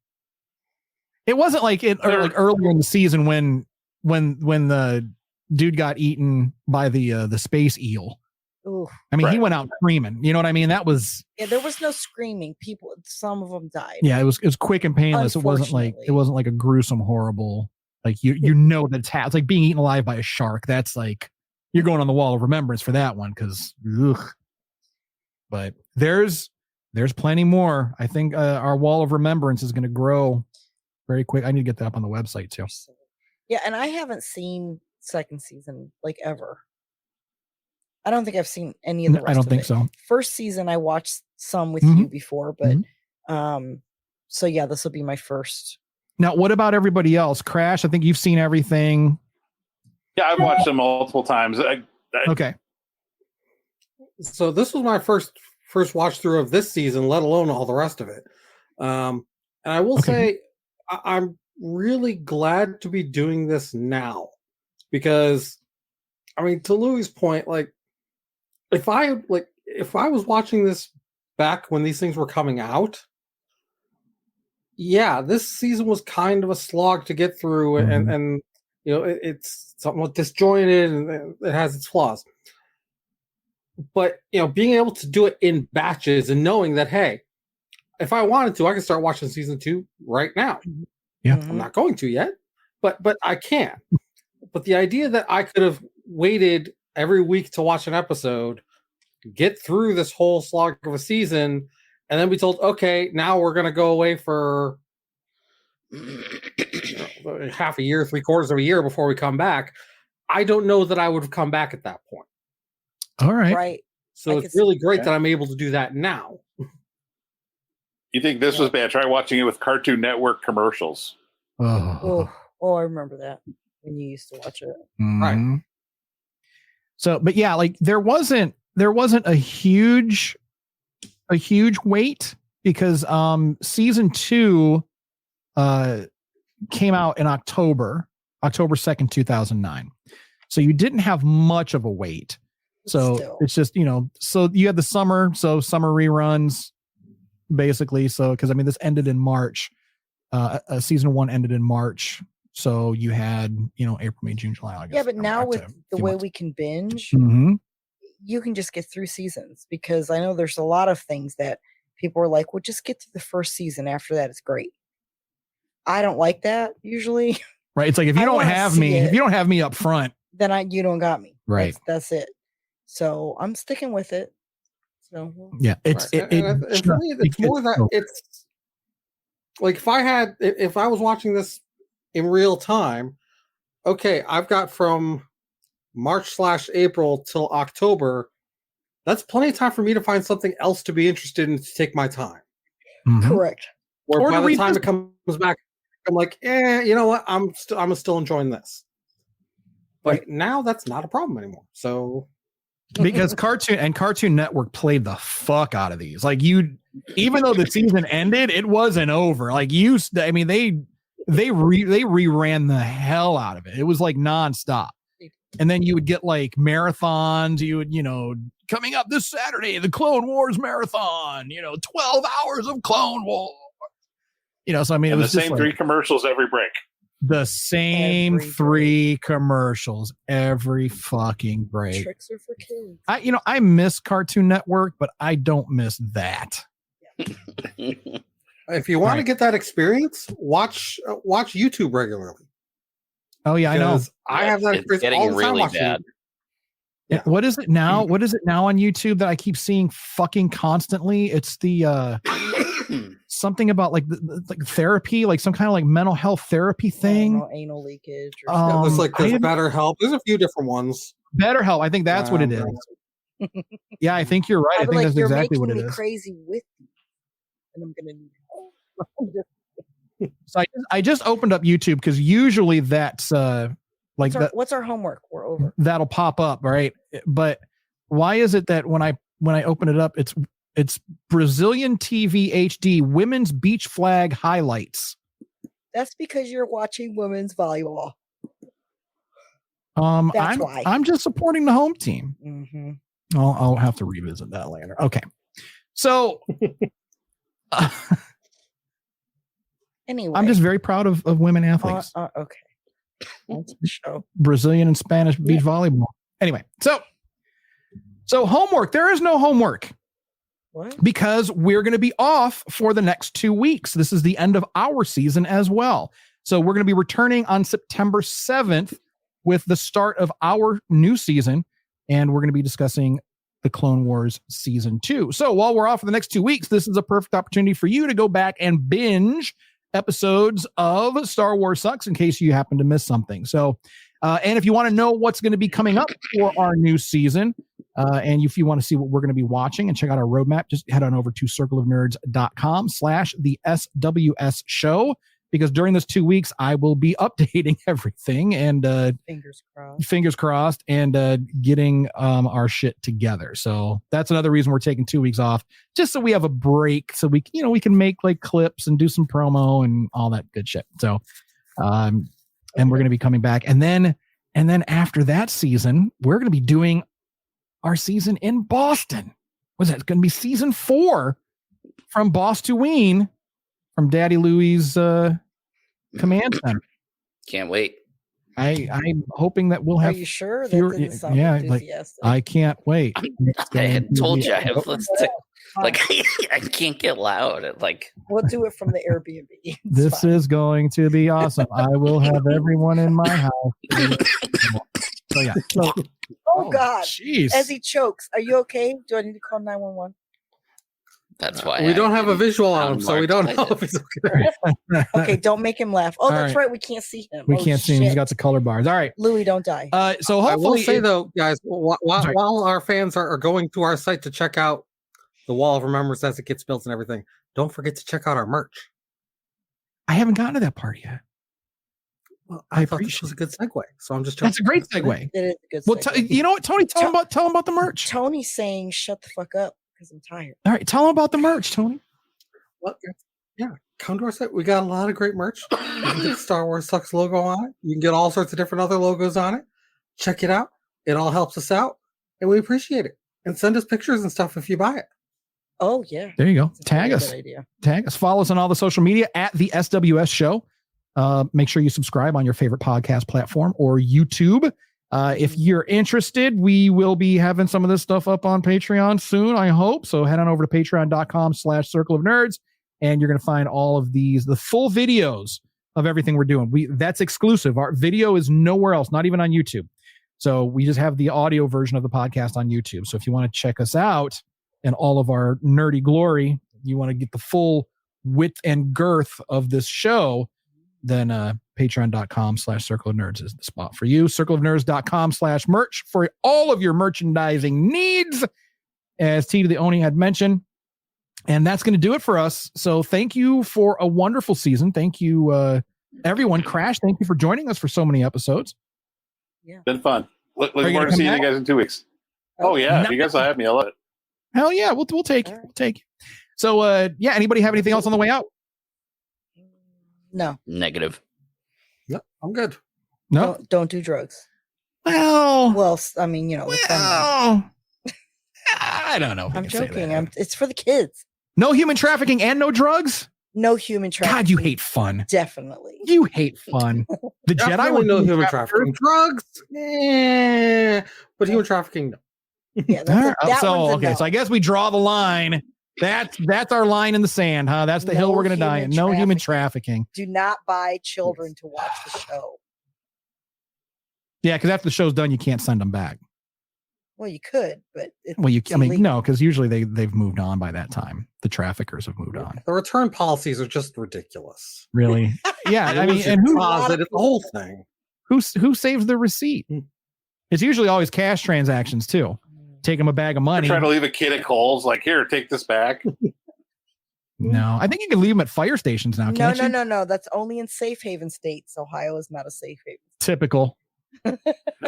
earlier in the season when the dude got eaten by the space eel.
Ooh.
I mean, he went out screaming. You know what I mean? That was
there was no screaming. Some of them died.
Yeah, it was quick and painless. It wasn't like a gruesome, horrible. Like that it's like being eaten alive by a shark. That's like you're going on the wall of remembrance for that one because. But there's plenty more. I think our wall of remembrance is going to grow very quick. I need to get that up on the website too.
Yeah, and I haven't seen second season like ever. I don't think I've seen any of the rest
I don't
of
think
it.
so.
First season I watched some with you before, but so yeah, this will be my first.
Now, what about everybody else? Crash, I think you've seen everything.
Yeah, I've watched them multiple times.
Okay.
So this was my first watch through of this season, let alone all the rest of it. And I will say I'm really glad to be doing this now because, I mean, to Louis' point, like if I was watching this back when these things were coming out, yeah, this season was kind of a slog to get through, and it's somewhat disjointed and it has its flaws. But being able to do it in batches and knowing that, hey, if I wanted to, I could start watching season 2 right now.
Yeah.
I'm not going to yet, but I can. But the idea that I could have waited every week to watch an episode, get through this whole slog of a season, and then be told, okay, now we're going to go away for half a year, 3/4 of a year before we come back. I don't know that I would have come back at that point.
All right.
Right.
So it's really great that I'm able to do that now.
You think this was bad? Try watching it with Cartoon Network commercials.
Oh, I remember that when you used to watch it.
Right. So, but yeah, like there wasn't a huge wait because season 2 came out in October 2nd, 2009. So you didn't have much of a wait. So it's just, so you had the summer reruns basically. So, because I mean, this ended in March. Season 1 ended in March. So you had, April, May, June, July, August.
Yeah, but now with the way we can binge, you can just get through seasons, because I know there's a lot of things that people are like, well, just get through the first season. After that, it's great. I don't like that usually.
Right. It's like, if you don't have me up front,
then you don't got me.
Right.
That's it. So I'm sticking with it. So
yeah, it's
more that it's like if I was watching this in real time, okay, I've got from March/April till October. That's plenty of time for me to find something else to be interested in to take my time.
Correct.
Or by the time it comes back, I'm like, you know what? I'm still enjoying this. But now that's not a problem anymore. So
because Cartoon Network played the fuck out of these. Like even though the season ended, it wasn't over. Like they reran the hell out of it. It was like nonstop. And then you would get like marathons. You would, coming up this Saturday, the Clone Wars marathon, 12 hours of Clone Wars. So I mean, it was
the same 3 commercials every break.
The same 3 commercials every fucking break.
Tricks are for kids.
I miss Cartoon Network, but I don't miss that.
If you want to get that experience, watch YouTube regularly.
Oh yeah, I know.
I have that experience all the time watching
bad.
Yeah. What is it now? What is it now on YouTube that I keep seeing fucking constantly? It's the something about like therapy, like some kind of like mental health therapy thing.
Anal leakage.
There's BetterHelp. There's a few different ones.
BetterHelp. I think that's what it is. Yeah, I think you're right. I think that's exactly what it is.
Crazy with you, and I'm gonna need help.
So I just opened up YouTube because usually that's
what's our homework? We're over.
That'll pop up, right? But why is it that when I open it up, it's Brazilian TV HD women's beach flag highlights?
That's because you're watching women's volleyball.
That's why. I'm just supporting the home team.
Mm-hmm.
I'll have to revisit that later. Okay, so.
Anyway,
I'm just very proud of women athletes.
Okay. That's the show.
Brazilian and Spanish beach volleyball. Anyway, so homework. There is no homework.
What?
Because we're going to be off for the next 2 weeks. This is the end of our season as well. So we're going to be returning on September 7th with the start of our new season. And we're going to be discussing the Clone Wars Season 2. So while we're off for the next 2 weeks, this is a perfect opportunity for you to go back and binge episodes of Star Wars Sucks in case you happen to miss something. So, and if you want to know what's going to be coming up for our new season, and if you want to see what we're going to be watching and check out our roadmap, just head on over to circleofnerds.com/the SWS show, because during this 2 weeks, I will be updating everything and fingers crossed and getting our shit together. So that's another reason we're taking 2 weeks off, just so we have a break, so we can make like clips and do some promo and all that good shit. So, and we're going to be coming back, and then after that season, we're going to be doing our season in Boston. What's that? It's going to be season 4 from Boss to Ween, from Daddy Louie's command center.
Can't wait.
I'm hoping that we'll have.
Are you sure?
I can't wait.
I had told you I have. Like I can't get loud.
We'll do it from the Airbnb. It's
This
fine.
is going to be awesome. I will have everyone in my house. So yeah. So,
Oh God!
jeez.
As he chokes, are you okay? Do I need to call 911?
That's why
we don't have a
didn't
visual on
sound
him, so
more
we don't know
excited.
if he's okay.
Okay, don't make him laugh. Oh,
All
that's
right.
right. We can't see him.
We
Oh,
can't see him. He's
shit.
got the color bars. All right.
Louis, don't die.
So
I will
hopefully,
say though, guys,
Sorry.
while our fans are going to our site to check out the Wall of Remembrance as it gets built and everything, don't forget to check out our merch.
I haven't gotten to that part yet.
Well,
I
thought this
appreciate
was a good segue, so I'm just.
That's a great
jumping.
segue.
It is a good.
Well,
segue.
you know what, Tony? Tell him about the merch.
Tony's saying, "Shut the fuck up," because I'm tired.
All right, tell him about the merch, Tony.
Well, yeah, come to our site. We got a lot of great merch. You can get the Star Wars Sucks logo on it. You can get all sorts of different other logos on it. Check it out. It all helps us out, and we appreciate it. And send us pictures and stuff if you buy it.
Oh yeah,
There you go.
That's a
Tag
really
us.
good idea.
Tag us. Follow us on all the social media at the SWS Show. Make sure you subscribe on your favorite podcast platform or YouTube. If you're interested, we will be having some of this stuff up on Patreon soon, I hope. So head on over to patreon.com/Circle of Nerds, and you're going to find all of the full videos of everything we're doing. That's exclusive. Our video is nowhere else, not even on YouTube. So we just have the audio version of the podcast on YouTube. So if you want to check us out and all of our nerdy glory, you want to get the full width and girth of this show, then patreon.com/Circle of Nerds is the spot for you. Circleofnerds.com/merch for all of your merchandising needs, as T to the Oni had mentioned. And that's going to do it for us. So thank you for a wonderful season. Thank you, everyone. Crash, thank you for joining us for so many episodes.
Been fun. Looking
Are you
forward to
gonna
seeing
come
you guys in 2 weeks. Oh yeah, if you guys will have me, I love it.
Hell yeah, we'll take it. We'll take it. So yeah, anybody have anything else on the way out?
No,
Negative.
No, I'm good.
No.
don't do drugs.
Well,
Well, I mean, the fun ones.
well, I don't know. if we
I'm
can say
joking.
that.
It's for the kids.
No human trafficking and no drugs.
No human trafficking.
God, you hate fun.
Definitely.
You hate fun. The Jedi
Definitely
were
no human trafficking. Drugs, but human trafficking, no.
Yeah,
All right,
that
so
one's a
okay,
no.
so I guess we draw the line. That's our line in the sand, huh? That's the hill
No
we're gonna die in.
human
No human trafficking.
Do not buy children to watch the show.
Yeah, because after the show's done, you can't send them back.
Well, you could, but it's
I mean,
illegal.
no, because usually they've moved on by that time. The traffickers have moved on.
The return policies are just ridiculous.
Really? Yeah, I mean,
Lose
and
your
who
deposit, it's the whole thing.
who saves the receipt? It's usually always cash transactions too. Take them a bag of money.
Trying to leave a kid at Kohl's, like, here, take this back.
No, I think you can leave them at fire stations now. Can't you?
No. That's only in safe haven states. Ohio is not a safe haven.
Typical.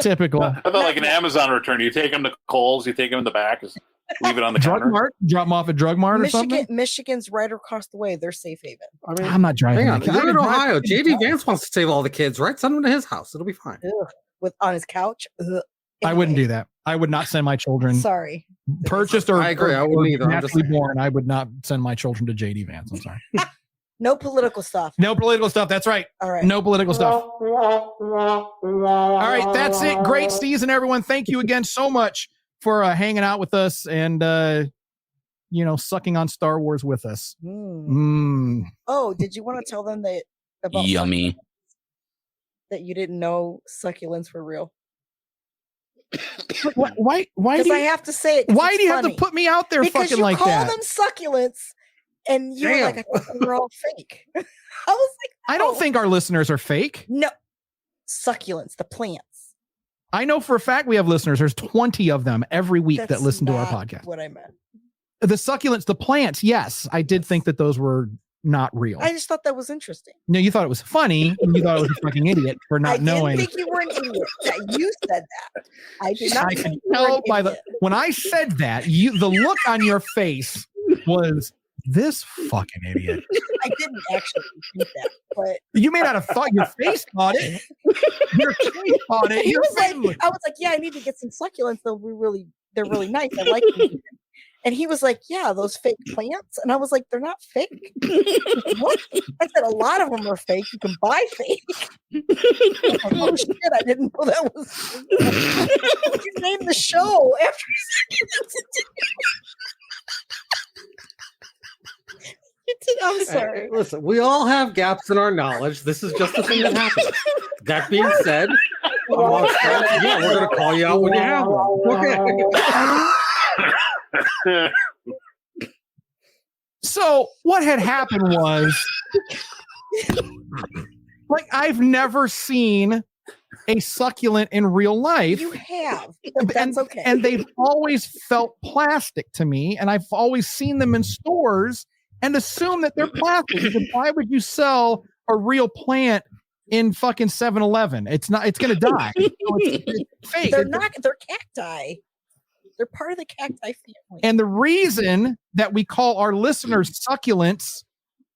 Typical.
I thought like an Amazon return. You take them to Kohl's, you take them in the back, just leave it on the
Drug
counter.
mart? Drop them off at Drug Mart or something?
Michigan's right across the way. They're safe haven.
I mean,
I'm not driving.
hang on.
that.
You're in
I can
Ohio.
drive-
JD Vance wants to save all the kids, right? Send them to his house. It'll be fine.
Ugh. On his couch. Ugh.
I wouldn't
Anyway,
do that. I would not send my children
Sorry.
purchased or
I agree. I wouldn't either. I'm just
naturally
saying.
born. I would not send my children to JD Vance. I'm sorry.
No political stuff.
No political stuff. That's right.
All right.
No political stuff. All right, that's it. Great season, everyone. Thank you again so much for hanging out with us and sucking on Star Wars with us.
Oh, did you want to tell them that about
Yummy.
that you didn't know succulents were real?
Why
Because
do
I
you,
have to say it. 'cause
why
it's
do you have to
funny.
put me out there
Because
fucking
you
like
call
that?
them succulents, and you were
Damn.
like, I thought they were all fake. I was like,
I don't
no.
think our listeners are fake.
No, succulents, the plants.
I know for a fact we have listeners. There's 20 of them every week that
That's
listen to our
not
podcast.
What I meant.
The succulents, the plants, yes, I did think that those were not real.
I just thought that was interesting.
No, you thought it was funny, and you thought I was a fucking idiot for
I
not
didn't
knowing.
think you were an idiot. Yeah, you said that. I did not.
I
think
could
you were
tell
an
by
idiot.
when I said that, the look on your face was this fucking idiot.
I didn't actually repeat that, but
You may not have thought your face caught it. Your face caught it.
he
Your
was like,
face-
I was like, yeah, I need to get some succulents. They're really nice. I like them. And he was like, yeah, those fake plants. And I was like, they're not fake. What? I said, a lot of them are fake. You can buy fake. I was like, oh shit, I didn't know that was. You named the show after. I'm sorry.
Listen, we all have gaps in our knowledge. This is just the thing that happens. That being said, amongst friends, yeah, we're going to call you out when you have one. Okay.
So what had happened was, like, I've never seen a succulent in real life.
You have, but that's okay.
And they've always felt plastic to me, and I've always seen them in stores and assume that they're plastic. Because why would you sell a real plant in fucking 7-Eleven? It's not. It's gonna die. It's fake.
They're not. They're cacti. They're part of the cacti family.
And the reason that we call our listeners succulents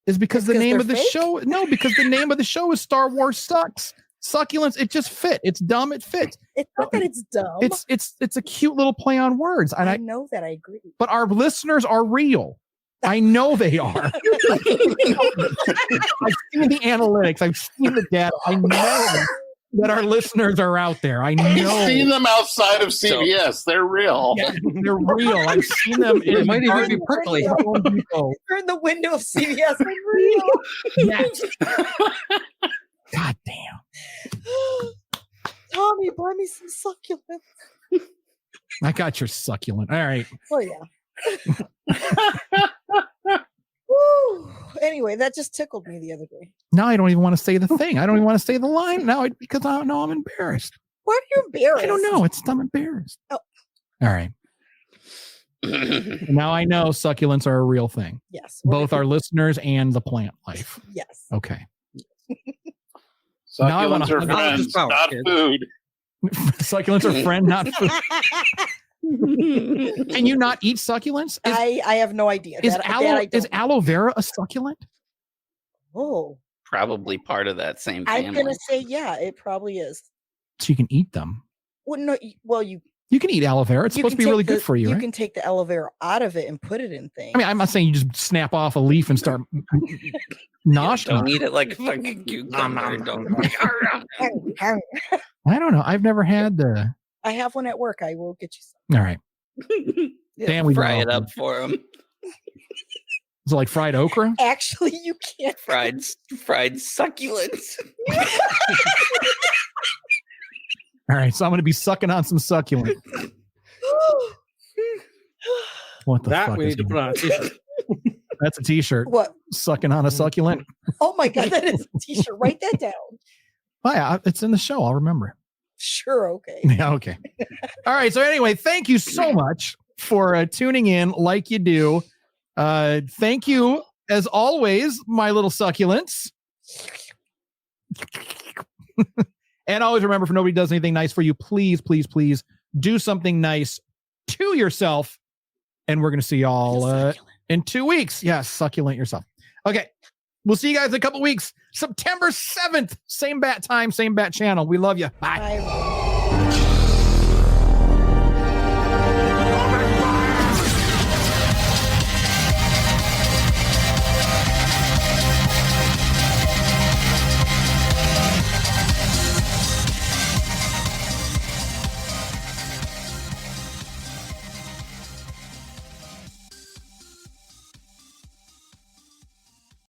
is because the name of the show. No, because the name of the show is Star Wars Sucks. Succulents. It just fit. It's dumb. It fits.
It's not that it's dumb.
It's a cute little play on words. And
I know that. I agree.
But our listeners are real. I know they are. I've seen the analytics. I've seen the data. I know that our listeners are out there. I know.
I've seen them outside of CVS. They're real.
Yeah, they're real. I've seen them.
It might even be prickly.
They're in the window of CVS. They're real.
Yes. God damn.
Tommy, buy me some succulents.
I got your succulent. All right.
Oh, yeah. Woo. Anyway, that just tickled me the other day.
Now I don't even want to say the thing. I don't even want to say the line now because I know I'm embarrassed.
Why are you embarrassed?
I don't know. I'm embarrassed.
Oh.
All right. Now I know succulents are a real thing.
Yes.
Both our listeners and the plant life.
Yes.
Okay.
Succulents are friends, not food.
Succulents are friend, not food. Can you not eat succulents?
I have no idea.
Is aloe vera a succulent?
Oh.
Probably part of that same family.
I'm gonna say yeah, it probably is.
So you can eat them.
Well, no,
you can eat aloe vera. It's supposed to be really good for you.
You
right?
can take the aloe vera out of it and put it in things.
I mean, I'm not saying you just snap off a leaf and start noshing.
Don't eat it like a fucking cucumber.
I don't know. I've never had the.
I have one at work. I will get you some.
All right. Damn, we
fry it up for them.
Is it like fried okra?
Actually, you can't.
Fried succulents.
All right, so I'm going to be sucking on some succulent. What the fuck?
We need to put on a t-shirt.
That's a t-shirt.
What?
Sucking on a succulent.
Oh my God, that is a t-shirt. Write that down.
Oh yeah, it's in the show. I'll remember.
Sure. Okay.
Yeah. Okay. All right. So anyway, thank you so much for tuning in like you do. Thank you as always, my little succulents. And always remember, if nobody does anything nice for you, please, please, please do something nice to yourself. And we're going to see y'all in 2 weeks. Yes, succulent yourself. Okay. We'll see you guys in a couple weeks. September 7th. Same bat time, same bat channel. We love you. Bye.
Bye.